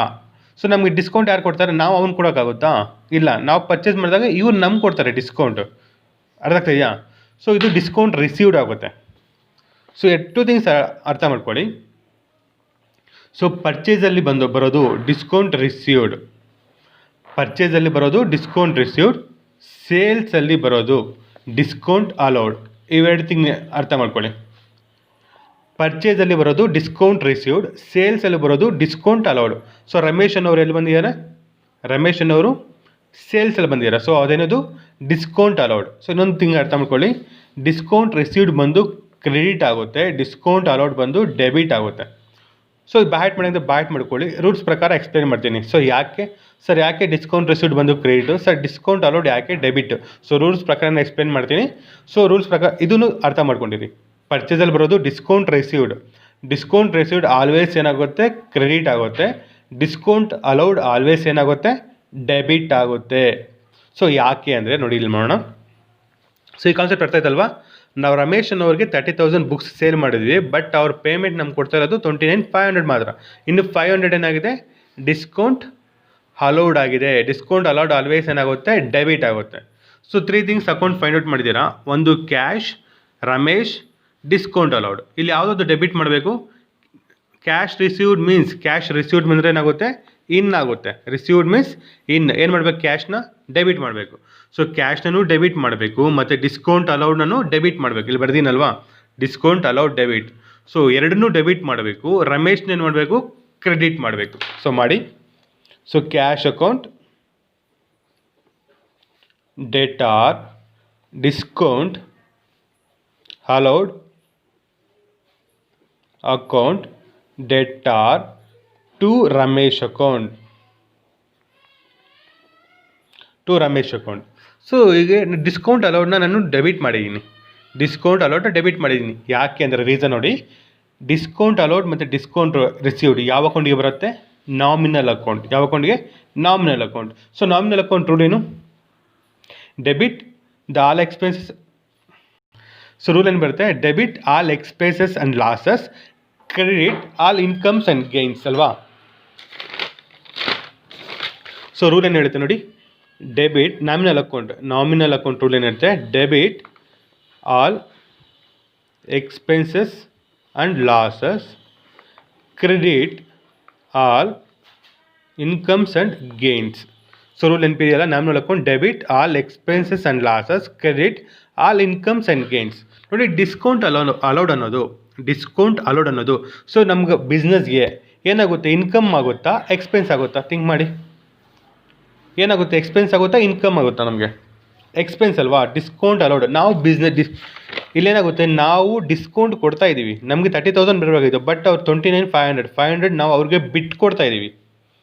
ಸೊ ನಮಗೆ ಡಿಸ್ಕೌಂಟ್ ಯಾರು ಕೊಡ್ತಾರೆ, ನಾವು ಅವ್ನು ಕೊಡೋಕ್ಕಾಗುತ್ತಾ, ಇಲ್ಲ. ನಾವು ಪರ್ಚೇಸ್ ಮಾಡಿದಾಗ ಇವ್ರು ನಮ್ಗೆ ಕೊಡ್ತಾರೆ ಡಿಸ್ಕೌಂಟ್. ಅರ್ಥ ಆಗ್ತಿದೆಯಾ. ಸೊ ಇದು ಡಿಸ್ಕೌಂಟ್ ರಿಸೀವ್ಡ್ ಆಗುತ್ತೆ. ಸೊ 2 ಥಿಂಗ್ಸ್ ಅರ್ಥ ಮಾಡ್ಕೊಳ್ಳಿ. ಸೊ ಪರ್ಚೇಸಲ್ಲಿ ಬರೋದು ಡಿಸ್ಕೌಂಟ್ ರಿಸೀವ್ಡ್, ಪರ್ಚೇಸಲ್ಲಿ ಬರೋದು ಡಿಸ್ಕೌಂಟ್ ರಿಸೀವ್ಡ್, ಸೇಲ್ಸಲ್ಲಿ ಬರೋದು ಡಿಸ್ಕೌಂಟ್ ಅಲೌಡ್. ಇವೆರಡು ಥಿಂಗ್ ಅರ್ಥ ಮಾಡ್ಕೊಳ್ಳಿ. ಪರ್ಚೇಸಲ್ಲಿ ಬರೋದು ಡಿಸ್ಕೌಂಟ್ ರಿಸೀವ್ಡ್, ಸೇಲ್ಸಲ್ಲಿ ಬರೋದು ಡಿಸ್ಕೌಂಟ್ ಅಲೌಡ್. ಸೊ ರಮೇಶ್ ಅನ್ನೋರು ಎಲ್ಲಿ ಬಂದಿದ್ದಾರೆ, ರಮೇಶ್ ಅನ್ನೋರು ಸೇಲ್ಸಲ್ಲಿ ಬಂದಿದ್ದಾರೆ. ಸೊ ಅದೇನದು ಡಿಸ್ಕೌಂಟ್ ಅಲೌಡ್. ಸೊ ಇನ್ನೊಂದು ಥಿಂಗ್ ಅರ್ಥ ಮಾಡ್ಕೊಳ್ಳಿ, ಡಿಸ್ಕೌಂಟ್ ರಿಸೀವ್ಡ್ ಬಂದು ಕ್ರೆಡಿಟ್ ಆಗುತ್ತೆ, ಡಿಸ್ಕೌಂಟ್ ಅಲೌಡ್ ಬಂದು ಡೆಬಿಟ್ ಆಗುತ್ತೆ. ಸೊ ಬ್ಯಾಟ್ ಮಾಡಿದ್ರೆ ಬ್ಯಾಟ್ ಮಾಡ್ಕೊಳ್ಳಿ, ರೂಲ್ಸ್ ಪ್ರಕಾರ ಎಕ್ಸ್ಪ್ಲೇನ್ ಮಾಡ್ತೀನಿ. ಸೊ ಯಾಕೆ ಡಿಸ್ಕೌಂಟ್ ರಿಸೀವ್ಡ್ ಬಂದು ಕ್ರೆಡಿಟು, ಸರ್ ಡಿಸ್ಕೌಂಟ್ ಅಲೌಡ್ ಯಾಕೆ ಡೆಬಿಟ್. ಸೊ ರೂಲ್ಸ್ ಪ್ರಕಾರ ಎಕ್ಸ್ಪ್ಲೇನ್ ಮಾಡ್ತೀನಿ. ಸೊ ರೂಲ್ಸ್ ಪ್ರಕಾರ ಇದನ್ನು ಅರ್ಥ ಮಾಡ್ಕೊಂಡಿರಿ. ಪರ್ಚೇಸಲ್ಲಿ ಬರೋದು ಡಿಸ್ಕೌಂಟ್ ರಿಸೀವ್ಡ್ ಆಲ್ವೇಸ್ ಏನಾಗುತ್ತೆ, ಕ್ರೆಡಿಟ್ ಆಗುತ್ತೆ. ಡಿಸ್ಕೌಂಟ್ ಅಲೌಡ್ ಆಲ್ವೇಸ್ ಏನಾಗುತ್ತೆ, ಡೆಬಿಟ್ ಆಗುತ್ತೆ. ಸೊ ಯಾಕೆ ಅಂದರೆ ನೋಡಿ ಇಲ್ಲಿ ಮಾಡೋಣ. ಸೊ ಈ ಕಾನ್ಸೆಪ್ಟ್ ಅರ್ಥ ಆಯ್ತಲ್ವಾ. ನಾವು ರಮೇಶ್ ಅನ್ನೋರಿಗೆ 30,000 ಬುಕ್ಸ್ ಸೇಲ್ ಮಾಡಿದ್ವಿ, ಬಟ್ ಅವ್ರ ಪೇಮೆಂಟ್ ನಮ್ಗೆ ಕೊಡ್ತಾ ಇರೋದು 29,500 ಮಾತ್ರ. ಇನ್ನು 500 ಏನಾಗಿದೆ, ಡಿಸ್ಕೌಂಟ್ ಅಲೌಡ್ ಆಗಿದೆ. ಡಿಸ್ಕೌಂಟ್ ಅಲೌಡ್ ಆಲ್ವೇಸ್ ಏನಾಗುತ್ತೆ, ಡೆಬಿಟ್ ಆಗುತ್ತೆ. So 3 things account find out ಮಾಡಿದ್ದೀರಾ. ಒಂದು ಕ್ಯಾಶ್, ರಮೇಶ್, ಡಿಸ್ಕೌಂಟ್ ಅಲೌಡ್. ಇಲ್ಲಿ ಯಾವುದಾದ್ರು ಡೆಬಿಟ್ ಮಾಡಬೇಕು. ಕ್ಯಾಶ್ ರಿಸೀವ್ಡ್ ಬಂದರೆ ಏನಾಗುತ್ತೆ, ಇನ್ ಆಗುತ್ತೆ. Received means in. ಏನು ಮಾಡಬೇಕು, ಕ್ಯಾಶ್ನ ಡೆಬಿಟ್ ಮಾಡಬೇಕು. ಸೊ ಕ್ಯಾಶ್ನೂ ಡೆಬಿಟ್ ಮಾಡಬೇಕು, ಮತ್ತು ಡಿಸ್ಕೌಂಟ್ ಅಲೌಡ್ನೂ ಡೆಬಿಟ್ ಮಾಡಬೇಕು. ಇಲ್ಲಿ ಬರ್ದೀನಲ್ವಾ, ಡಿಸ್ಕೌಂಟ್ ಅಲೌಡ್ ಡೆಬಿಟ್. ಸೊ ಎರಡನ್ನೂ ಡೆಬಿಟ್ ಮಾಡಬೇಕು. ರಮೇಶ್ನ ಏನು ಮಾಡಬೇಕು, ಕ್ರೆಡಿಟ್ ಮಾಡಬೇಕು. ಸೊ ಮಾಡಿ. So cash account, debtor, discount allowed account, debtor to Ramesh account. So ಈಗ ಡಿಸ್ಕೌಂಟ್ ಅಲೌಡ್ನ ನಾನು ಡೆಬಿಟ್ ಮಾಡಿದ್ದೀನಿ. ಯಾಕೆ ಅಂದರೆ ರೀಸನ್ ನೋಡಿ, ಡಿಸ್ಕೌಂಟ್ ಅಲೌಡ್ ಮತ್ತು ಡಿಸ್ಕೌಂಟ್ ರಿಸೀವ್ಡ್ ಯಾವ ಅಕೌಂಟಿಗೆ ಬರುತ್ತೆ, ನಾಮಿನಲ್ ಅಕೌಂಟ್. ಯಾವ ಅಕೌಂಟಿಗೆ, nominal account. So nominal account rule ಏನು, debit the all expenses. So rule ಏನು ಬರುತ್ತೆ, debit all expenses and losses, credit all incomes and gains ಅಲ್ವಾ. ಸೊ ರೂಲ್ ಏನು ಹೇಳುತ್ತೆ ನೋಡಿ, ಡೆಬಿಟ್ ನಾಮಿನಲ್ ಅಕೌಂಟ್ ರೂಲ್ ಏನಿರುತ್ತೆ, debit all expenses and losses, credit all incomes and gains. So rule ನೆನಪಿದೆಯಲ್ಲ, nominal account, debit all expenses and losses, credit all incomes and gains. ನೋಡಿ discount allowed ಅನ್ನೋದು so ನಮ್ಗೆ ಬಿಸ್ನೆಸ್ಗೆ ಏನಾಗುತ್ತೆ, income ಆಗುತ್ತಾ, expense ಆಗುತ್ತಾ, think ಮಾಡಿ. ಏನಾಗುತ್ತೆ, ಎಕ್ಸ್ಪೆನ್ಸ್ ಆಗುತ್ತಾ, ಇನ್ಕಮ್ ಆಗುತ್ತಾ, ನಮಗೆ ಎಕ್ಸ್ಪೆನ್ಸ್ ಅಲ್ವಾ. ಡಿಸ್ಕೌಂಟ್ ಅಲೌಡ್, ನಾವು ಇಲ್ಲೇನಾಗುತ್ತೆ, ನಾವು ಡಿಸ್ಕೌಂಟ್ ಕೊಡ್ತಾ ಇದ್ದೀವಿ. ನಮಗೆ 30,000 ಬರಬೇಕಾಗಿತ್ತು, ಬಟ್ ಅವ್ರು 29,500 ನಾವು ಅವ್ರಿಗೆ ಬಿಟ್ಟು ಕೊಡ್ತಾ ಇದ್ದೀವಿ.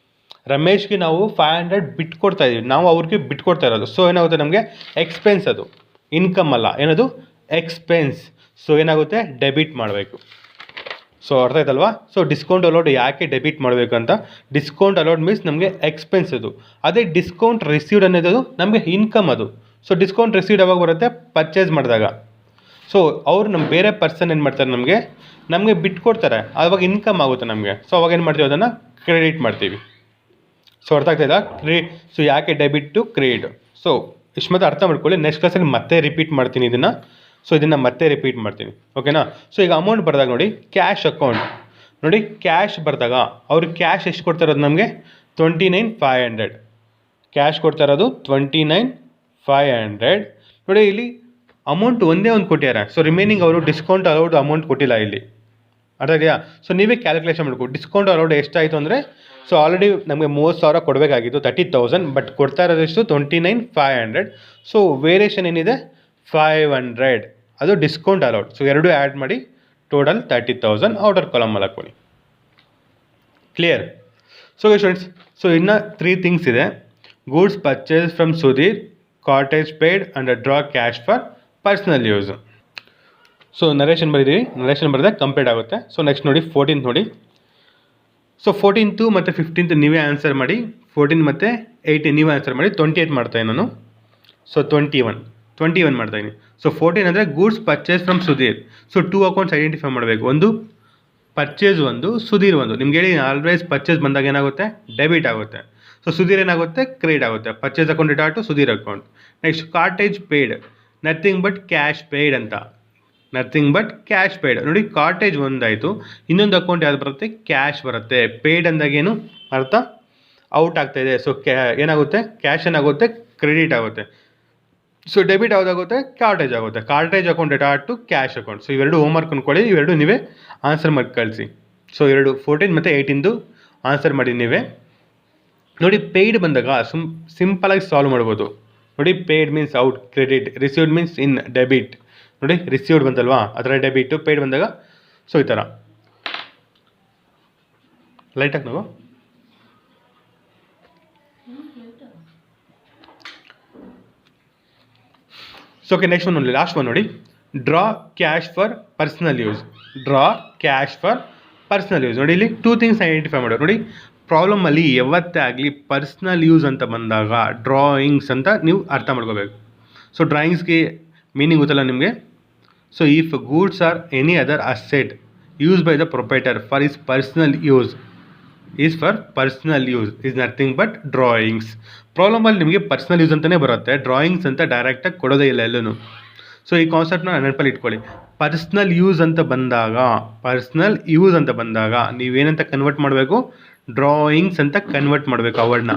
ರಮೇಶ್ಗೆ ನಾವು 500 ಬಿಟ್ಟು ಕೊಡ್ತಾ ಇದ್ದೀವಿ, ನಾವು ಅವ್ರಿಗೆ ಬಿಟ್ಟು ಕೊಡ್ತಾ ಇರೋದು. ಸೊ ಏನಾಗುತ್ತೆ, ನಮಗೆ ಎಕ್ಸ್ಪೆನ್ಸ್, ಅದು ಇನ್ಕಮ್ ಅಲ್ಲ, ಏನದು ಎಕ್ಸ್ಪೆನ್ಸ್. ಸೊ ಏನಾಗುತ್ತೆ, ಡೆಬಿಟ್ ಮಾಡಬೇಕು. ಸೊ ಅರ್ಥ ಆಯ್ತಲ್ವಾ. ಸೊ ಡಿಸ್ಕೌಂಟ್ ಅಲೌಡ್ ಯಾಕೆ ಡೆಬಿಟ್ ಮಾಡಬೇಕಂತ, ಡಿಸ್ಕೌಂಟ್ ಅಲೌಡ್ ಮೀನ್ಸ್ ನಮಗೆ ಎಕ್ಸ್ಪೆನ್ಸ್ ಅದು, ಅದೇ ಡಿಸ್ಕೌಂಟ್ ರಿಸೀವ್ಡ್ ಅನ್ನೋದು ನಮಗೆ ಇನ್ಕಮ್ ಅದು. ಸೊ ಡಿಸ್ಕೌಂಟ್ ರಿಸೀವ್ಡ್ ಯಾವಾಗ ಬರುತ್ತೆ, ಪರ್ಚೇಸ್ ಮಾಡಿದಾಗ. ಸೊ ಅವ್ರು ನಮ್ಮ ಬೇರೆ ಪರ್ಸನ್ ಏನು ಮಾಡ್ತಾರೆ, ನಮಗೆ ಬಿಟ್ಟು ಕೊಡ್ತಾರೆ, ಆವಾಗ ಇನ್ಕಮ್ ಆಗುತ್ತೆ ನಮಗೆ. ಸೊ ಅವಾಗ ಏನು ಮಾಡ್ತೀವಿ, ಅದನ್ನು ಕ್ರೆಡಿಟ್ ಮಾಡ್ತೀವಿ. ಸೊ ಅರ್ಥ ಆಗ್ತಾಯಿಲ್ಲ ಸೊ ಯಾಕೆ ಡೆಬಿಟ್ ಟು ಕ್ರೆಡಿಟ್. ಸೊ ಇಷ್ಟು ಮತ್ತೆ ಅರ್ಥ ಮಾಡ್ಕೊಳ್ಳಿ. ನೆಕ್ಸ್ಟ್ ಕ್ಲಾಸಲ್ಲಿ ಮತ್ತೆ ರಿಪೀಟ್ ಮಾಡ್ತೀನಿ ಇದನ್ನು. ಸೊ ಇದನ್ನು ಮತ್ತೆ ರಿಪೀಟ್ ಮಾಡ್ತೀನಿ, ಓಕೆನಾ. ಸೊ ಈಗ ಅಮೌಂಟ್ ಬರೆದಾಗ ನೋಡಿ, ಕ್ಯಾಶ್ ಅಕೌಂಟ್ ನೋಡಿ, ಕ್ಯಾಶ್ ಬರೆದಾಗ ಅವರು ಕ್ಯಾಶ್ ಎಷ್ಟು ಕೊಡ್ತಾ ಇರೋದು ನಮಗೆ, 29,500 ಕ್ಯಾಶ್ ಕೊಡ್ತಾ ಇರೋದು 29,500. ನೋಡಿ ಇಲ್ಲಿ ಅಮೌಂಟ್ ಒಂದೇ ಒಂದು ಕೊಟ್ಟಿದ್ದಾರೆ. ಸೊ ರಿಮೈನಿಂಗ್ ಅವರು ಡಿಸ್ಕೌಂಟ್ ಅಲೌಡ್ ಅಮೌಂಟ್ ಕೊಟ್ಟಿಲ್ಲ ಇಲ್ಲಿ, ಅರ್ಥ ಇದೆಯಾ. ಸೊ ನೀವೇ ಕ್ಯಾಲ್ಕುಲೇಷನ್ ಮಾಡಬೇಕು. ಡಿಸ್ಕೌಂಟ್ ಅಲೌಡ್ ಎಷ್ಟಾಯಿತು ಅಂದರೆ, ಸೊ ಆಲ್ರೆಡಿ ನಮಗೆ 30,000 ಕೊಡಬೇಕಾಗಿತ್ತು, 30,000, ಬಟ್ ಕೊಡ್ತಾ ಇರೋದೆಷ್ಟು 29,500. ಸೊ ವೇರಿಯೇಷನ್ ಏನಿದೆ 500, ಅದು ಡಿಸ್ಕೌಂಟ್ ಅಲೌಡ್. ಸೊ ಎರಡು ಆ್ಯಡ್ ಮಾಡಿ ಟೋಟಲ್ 30,000 ಔಟರ್ ಕಾಲಮಲ್ಲಿ ಹಾಕ್ಕೊಳ್ಳಿ. ಕ್ಲಿಯರ್. ಸೊ ಸ್ಟೂಡೆಂಟ್ಸ್, ಸೊ ಇನ್ನು 3 ಥಿಂಗ್ಸ್ ಇದೆ. Goods purchase from Sudhir, cartage paid and draw cash for personal use. So narration ಬರೀತೀವಿ, ನರೇಷನ್ ಬರೆದಾಗ ಕಂಪ್ಲೀಟ್ ಆಗುತ್ತೆ. ಸೊ ನೆಕ್ಸ್ಟ್ ನೋಡಿ 14th ನೋಡಿ. ಸೊ 14th ಮತ್ತು 15th ನೀವೇ ಆನ್ಸರ್ ಮಾಡಿ, 14 ಮತ್ತು 18 ನೀವೇ ಆನ್ಸರ್ ಮಾಡಿ. 28 ಮಾಡ್ತಾಯಿನಿ ನಾನು. ಸೊ 21 ಮಾಡ್ತಾಯಿದ್ದೀನಿ. ಸೊ 14 ಅಂದರೆ goods purchase from Sudhir. So 2 accounts identify ಮಾಡಬೇಕು, ಒಂದು ಪರ್ಚೇಸ್, ಒಂದು ಸುಧೀರ್ ಒಂದು. ನಿಮ್ಗೆ ಹೇಳಿ ಆಲ್ವೇಸ್ ಪರ್ಚೇಸ್ ಬಂದಾಗ ಏನಾಗುತ್ತೆ, ಡೆಬಿಟ್ ಆಗುತ್ತೆ. ಸೊ ಸುಧೀರ್ ಏನಾಗುತ್ತೆ, ಕ್ರೆಡಿಟ್ ಆಗುತ್ತೆ. Purchase account debtor to Sudhir account. Next cartage paid, nothing but cash paid ಅಂತ, ನಥಿಂಗ್ ಬಟ್ ಕ್ಯಾಶ್ ಪೇಯ್ಡ್. ನೋಡಿ ಕಾಟೇಜ್ ಒಂದಾಯಿತು, ಇನ್ನೊಂದು ಅಕೌಂಟ್ ಯಾವ್ದು ಬರುತ್ತೆ, ಕ್ಯಾಶ್ ಬರುತ್ತೆ. ಪೇಯ್ಡ್ ಅಂದಾಗೇನು ಅರ್ಥ, ಔಟ್ ಆಗ್ತಾಯಿದೆ. ಸೊ ಏನಾಗುತ್ತೆ, ಕ್ಯಾಶ್ ಏನಾಗುತ್ತೆ, ಕ್ರೆಡಿಟ್ ಆಗುತ್ತೆ. ಸೊ ಡೆಬಿಟ್ ಯಾವುದಾಗುತ್ತೆ, ಕಾಟೇಜ್ ಆಗುತ್ತೆ. Cartage account debtor to cash account. So ಇವೆರಡು ಹೋಮ್ವರ್ಕ್ ಅಂದ್ಕೊಳ್ಳಿ, ಇವೆರಡು ನೀವೇ ಆನ್ಸರ್ ಮಾಡಿ ಕಳಿಸಿ. ಸೊ 14 ಮತ್ತು 18 ಆನ್ಸರ್ ಮಾಡಿ ನೀವೇ. ನೋಡಿ ಪೇಯ್ಡ್ ಬಂದಾಗ ಸಿಂಪಲಾಗಿ ಸಾಲ್ವ್ ಮಾಡ್ಬೋದು. ನೋಡಿ paid means out credit, received means ಇನ್ ಡೆಬಿಟ್. ನೋಡಿ ರಿಸೀವ್ಡ್ ಬಂತಲ್ವಾ, ಅದರ ಡೆಬಿಟು. ಪೇಯ್ಡ್ ಬಂದಾಗ ಸೊ ಈ ಥರ ಲೈಟಾಗಿ ನಾವು. ಸೊ ಓಕೆ, ನೆಕ್ಸ್ಟ್ ಒನ್ ನೋಡಿ, ಲಾಸ್ಟ್ ಒನ್ ನೋಡಿ, draw cash for personal use. Draw cash for personal use. ನೋಡಿ ಇಲ್ಲಿ 2 ಥಿಂಗ್ಸ್ ಐಡೆಂಟಿಫೈ ಮಾಡೋದು. ನೋಡಿ ಪ್ರಾಬ್ಲಮಲ್ಲಿ ಯಾವತ್ತೇ ಆಗಲಿ ಪರ್ಸ್ನಲ್ ಯೂಸ್ ಅಂತ ಬಂದಾಗ ಡ್ರಾಯಿಂಗ್ಸ್ ಅಂತ ನೀವು ಅರ್ಥ ಮಾಡ್ಕೋಬೇಕು. ಸೊ ಡ್ರಾಯಿಂಗ್ಸ್ಗೆ ಮೀನಿಂಗ್ ಗೊತ್ತಲ್ಲ ನಿಮಗೆ. So if goods are any other asset use by the proprietor for his personal use, is nothing but drawings. ಪ್ರಾಬ್ಲಮಲ್ಲಿ ನಿಮಗೆ ಪರ್ಸ್ನಲ್ ಯೂಸ್ ಅಂತಲೇ ಬರುತ್ತೆ, ಡ್ರಾಯಿಂಗ್ಸ್ ಅಂತ ಡೈರೆಕ್ಟಾಗಿ ಕೊಡೋದೇ ಇಲ್ಲ ಎಲ್ಲೂ. ಸೊ ಈ ಕಾನ್ಸೆಪ್ಟ್ನ ನೆನಪಲ್ಲಿ ಇಟ್ಕೊಳ್ಳಿ. ಪರ್ಸ್ನಲ್ ಯೂಸ್ ಅಂತ ಬಂದಾಗ ನೀವೇನಂತ ಕನ್ವರ್ಟ್ ಮಾಡಬೇಕು, ಡ್ರಾಯಿಂಗ್ಸ್ ಅಂತ ಕನ್ವರ್ಟ್ ಮಾಡಬೇಕು. ಆ ವರ್ಡ್ನ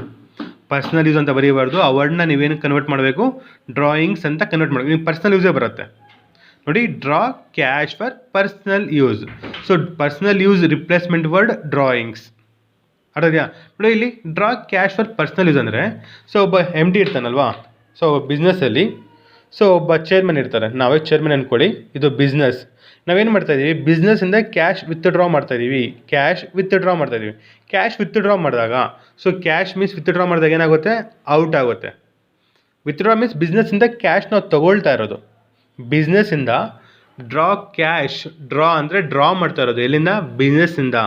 ಪರ್ಸ್ನಲ್ ಯೂಸ್ ಅಂತ ಬರೀಬಾರ್ದು, ಆ ವರ್ಡ್ನ ನೀವೇನು ಕನ್ವರ್ಟ್ ಮಾಡಬೇಕು, ಡ್ರಾಯಿಂಗ್ಸ್ ಅಂತ ಕನ್ವರ್ಟ್ ಮಾಡಬೇಕು. ನೀವು ಪರ್ಸ್ನಲ್ ಯೂಸೇ ಬರುತ್ತೆ. ನೋಡಿ draw cash for personal use. So personal use replacement word drawings. ಅರ್ಥದ್ಯಾ. ನೋಡಿ ಇಲ್ಲಿ draw cash for personal use ಅಂದರೆ, ಸೊ ಒಬ್ಬ MD ಇರ್ತಾನಲ್ವಾ, ಸೊ ಬಿಸ್ನೆಸ್ಸಲ್ಲಿ ಸೊ ಒಬ್ಬ ಚೇರ್ಮನ್ ಇರ್ತಾರೆ, ನಾವೇ ಚೇರ್ಮನ್ ಅಂದ್ಕೊಳ್ಳಿ. ಇದು ಬಿಸ್ನೆಸ್. ನಾವೇನು ಮಾಡ್ತಾಯಿದ್ದೀವಿ, ಬಿಸ್ನೆಸ್ಸಿಂದ ಕ್ಯಾಶ್ ವಿತ್ಡ್ರಾ ಮಾಡ್ತಾಯಿದ್ದೀವಿ. ಕ್ಯಾಶ್ ವಿತ್ಡ್ರಾ ಮಾಡಿದಾಗ, ಸೊ ಕ್ಯಾಶ್ ಮೀನ್ಸ್ ವಿತ್ಡ್ರಾ ಮಾಡಿದಾಗ ಏನಾಗುತ್ತೆ, ಔಟ್ ಆಗುತ್ತೆ. ವಿತ್ಡ್ರಾ ಮೀನ್ಸ್ ಬಿಸ್ನೆಸ್ಸಿಂದ ಕ್ಯಾಶ್ ನಾವು ತೊಗೊಳ್ತಾ ಇರೋದು. ಬಿಸ್ನೆಸ್ಸಿಂದ ಡ್ರಾ ಕ್ಯಾಶ್, ಡ್ರಾ ಅಂದರೆ ಡ್ರಾ ಮಾಡ್ತಾ ಇರೋದು ಎಲ್ಲಿಂದ, ಬಿಸ್ನೆಸ್ಸಿಂದ.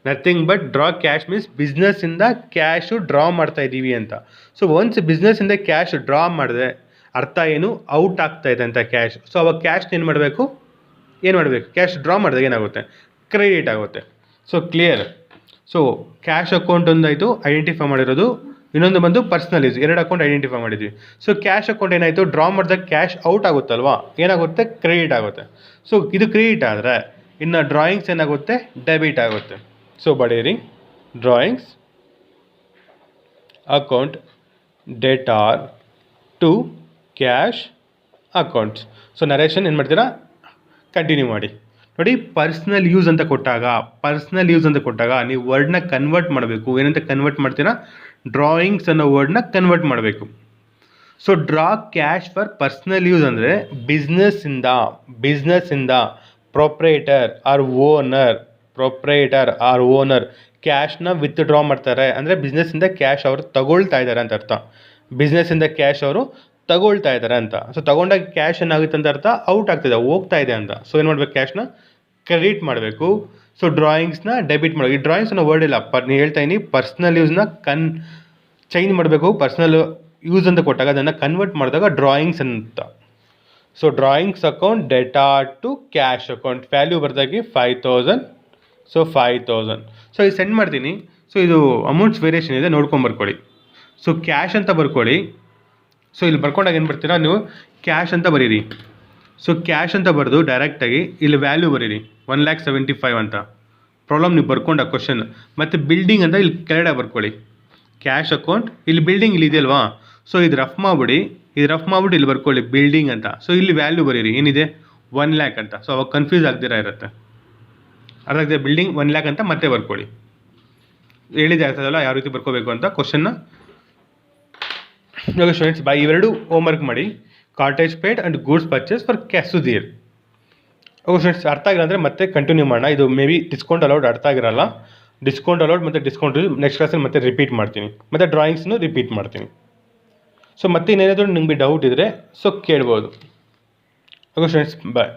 Nothing but draw cash means ಬಿಸ್ನೆಸ್ಸಿಂದ ಕ್ಯಾಶು ಡ್ರಾ ಮಾಡ್ತಾ ಇದ್ದೀವಿ ಅಂತ. ಸೊ ಒನ್ಸ್ ಬಿಸ್ನೆಸ್ಸಿಂದ ಕ್ಯಾಶ್ ಡ್ರಾ ಮಾಡಿದೆ ಅರ್ಥ ಏನು, ಔಟ್ ಆಗ್ತಾ ಇದೆ ಅಂತ ಕ್ಯಾಶ್. ಸೊ ಅವಾಗ ಕ್ಯಾಶ್ನ ಏನು ಮಾಡಬೇಕು, ಕ್ಯಾಶ್ ಡ್ರಾ ಮಾಡಿದಾಗ ಏನಾಗುತ್ತೆ, ಕ್ರೆಡಿಟ್ ಆಗುತ್ತೆ. So clear. So cash account ಒಂದಾಯಿತು ಐಡೆಂಟಿಫೈ ಮಾಡಿರೋದು, ಇನ್ನೊಂದು ಬಂದು ಪರ್ಸ್ನಲ್ ಯೂಸ್. 2 ಅಕೌಂಟ್ ಐಡೆಂಟಿಫೈ ಮಾಡಿದ್ವಿ. ಸೊ ಕ್ಯಾಶ್ ಅಕೌಂಟ್ ಏನಾಯಿತು, ಡ್ರಾ ಮಾಡಿದಾಗ ಕ್ಯಾಶ್ ಔಟ್ ಆಗುತ್ತಲ್ವಾ, ಏನಾಗುತ್ತೆ, ಕ್ರೆಡಿಟ್ ಆಗುತ್ತೆ. ಸೊ ಇದು ಕ್ರೆಡಿಟ್ ಆದರೆ ಇನ್ನು ಡ್ರಾಯಿಂಗ್ಸ್ ಏನಾಗುತ್ತೆ, ಡೆಬಿಟ್ ಆಗುತ್ತೆ. ಸೊ ಬಡೀರಿ, drawings account debtor to cash accounts. So narration ಏನು ಮಾಡ್ತೀರಾ, ಕಂಟಿನ್ಯೂ ಮಾಡಿ. ನೋಡಿ ಪರ್ಸ್ನಲ್ ಯೂಸ್ ಅಂತ ಕೊಟ್ಟಾಗ ನೀವು ವರ್ಡ್ನ ಕನ್ವರ್ಟ್ ಮಾಡಬೇಕು. ಏನಂತ ಕನ್ವರ್ಟ್ ಮಾಡ್ತೀರಾ, ಡ್ರಾಯಿಂಗ್ಸ್ ಅನ್ನೋ ವರ್ಡ್ನ ಕನ್ವರ್ಟ್ ಮಾಡಬೇಕು. So draw cash for personal use ಅಂದರೆ ಬಿಸ್ನೆಸ್ಸಿಂದ ಪ್ರೊಪ್ರೈಟರ್ ಆರ್ ಓನರ್ ಕ್ಯಾಶ್ನ ವಿತ್ಡ್ರಾ ಮಾಡ್ತಾರೆ. ಅಂದರೆ ಬಿಸ್ನೆಸ್ಸಿಂದ ಕ್ಯಾಶ್ ಅವರು ತಗೊಳ್ತಾ ಇದ್ದಾರೆ ಅಂತ ಅರ್ಥ. ಬಿಸ್ನೆಸ್ಸಿಂದ ಕ್ಯಾಶ್ ಅವರು ತಗೊಳ್ತಾ ಇದ್ದಾರೆ ಅಂತ. ಸೊ ತಗೊಂಡಾಗ ಕ್ಯಾಶ್ ಏನಾಗುತ್ತೆ ಅಂತ ಅರ್ಥ, ಔಟ್ ಆಗ್ತಿದೆ, ಹೋಗ್ತಾ ಇದೆ ಅಂತ. ಸೊ ಏನು ಮಾಡಬೇಕು, ಕ್ಯಾಶ್ನ ಕ್ರೆಡಿಟ್ ಮಾಡಬೇಕು. ಸೊ ಡ್ರಾಯಿಂಗ್ಸ್ನ ಡೆಬಿಟ್ ಮಾಡಬೇಕು. ಈ ಡ್ರಾಯಿಂಗ್ಸ್ ಅನ್ನೋ ವರ್ಡ್ ಇಲ್ಲ, ನೀವು ಹೇಳ್ತಾ ಇದ್ದೀನಿ ಪರ್ಸ್ನಲ್ ಯೂಸ್ನ ಚೇಂಜ್ ಮಾಡಬೇಕು. ಪರ್ಸ್ನಲ್ ಯೂಸ್ ಅಂತ ಕೊಟ್ಟಾಗ ಅದನ್ನು ಕನ್ವರ್ಟ್ ಮಾಡಿದಾಗ ಡ್ರಾಯಿಂಗ್ಸ್ ಅಂತ. So drawings account debtor to cash account, value ಬರ್ದಾಗಿ 5000. ಸೊ 5000. ಸೊ ಇದು ಸೆಂಡ್ ಮಾಡ್ತೀನಿ. ಸೊ ಇದು ಅಮೌಂಟ್ಸ್ ವೇರಿಯೇಷನ್ ಇದೆ, ನೋಡ್ಕೊಂಡು ಬರ್ಕೊಳ್ಳಿ. ಸೊ ಕ್ಯಾಶ್ ಅಂತ ಬರ್ಕೊಳ್ಳಿ. ಸೊ ಇಲ್ಲಿ ಬರ್ಕೊಂಡಾಗ ಏನು ಬರ್ತೀರಾ ನೀವು, ಕ್ಯಾಶ್ ಅಂತ ಬರೀರಿ. ಸೊ ಕ್ಯಾಶ್ ಅಂತ ಬರೆದು ಡೈರೆಕ್ಟಾಗಿ ಇಲ್ಲಿ ವ್ಯಾಲ್ಯೂ ಬರೀರಿ 1,75,000 ಅಂತ. ಪ್ರಾಬ್ಲಮ್ ನೀವು ಬರ್ಕೊಂಡ ಕ್ವಶನ್. ಮತ್ತು ಬಿಲ್ಡಿಂಗ್ ಅಂತ ಇಲ್ಲಿ ಕೆಳಗಡೆ ಬರ್ಕೊಳ್ಳಿ. ಕ್ಯಾಶ್ ಅಕೌಂಟ್, ಇಲ್ಲಿ ಬಿಲ್ಡಿಂಗ್ ಇಲ್ಲಿ ಇದೆಯಲ್ವಾ, ಸೊ ಇದು ರಫ್ ಮಾಡಿಬಿಡಿ. ಇದು ರಫ್ ಮಾಡಿಬಿಟ್ಟು ಇಲ್ಲಿ ಬರ್ಕೊಳ್ಳಿ ಬಿಲ್ಡಿಂಗ್ ಅಂತ. ಸೊ ಇಲ್ಲಿ ವ್ಯಾಲ್ಯೂ ಬರೀರಿ ಏನಿದೆ 1,00,000 ಅಂತ. ಸೊ ಅವಾಗ ಕನ್ಫ್ಯೂಸ್ ಆಗ್ದಿರ ಇರುತ್ತೆ. ಅರ್ಥ ಆಗ್ತದೆ? ಬಿಲ್ಡಿಂಗ್ 1,00,000 ಅಂತ ಮತ್ತೆ ಬರ್ಕೊಳ್ಳಿ. ಹೇಳಿದೆ ಆಗ್ತದಲ್ಲ ಯಾವ ರೀತಿ ಬರ್ಕೋಬೇಕು ಅಂತ ಕ್ವಶನ್ನ. ಇವಾಗ ಸ್ಟೂಡೆಂಟ್ಸ್ ಇವೆರಡು ಹೋಮ್ವರ್ಕ್ ಮಾಡಿ. Cartage paid and goods purchase for ಕ್ಯಾಸುದೀರ್. ಓಕೆ ಸ್ಟೂಡೆಂಟ್ಸ್, ಅರ್ಥ ಆಗಿಲ್ಲ ಅಂದರೆ ಮತ್ತೆ ಕಂಟಿನ್ಯೂ ಮಾಡೋಣ. ಇದು ಮೇ ಬಿ ಡಿಸ್ಕೌಂಟ್ ಅಲೌಡ್ ಅರ್ಥ ಆಗಿರಲ್ಲ. ಡಿಸ್ಕೌಂಟ್ ಅಲೌಡ್ ಮತ್ತು ಡಿಸ್ಕೌಂಟ್ ನೆಕ್ಸ್ಟ್ ಕ್ಲಾಸಲ್ಲಿ ಮತ್ತೆ ರಿಪೀಟ್ ಮಾಡ್ತೀನಿ. ಮತ್ತು ಡ್ರಾಯಿಂಗ್ಸ್ನು ರಿಪೀಟ್ ಮಾಡ್ತೀನಿ. ಸೊ ಮತ್ತೆ ಇನ್ನೇನಾದರೂ ನಿಮಗೆ ಡೌಟ್ ಇದ್ದರೆ ಸೊ ಕೇಳ್ಬೋದು. ಓಕೆ ಸ್ಟೂಡೆಂಟ್ಸ್, ಬಾಯ್.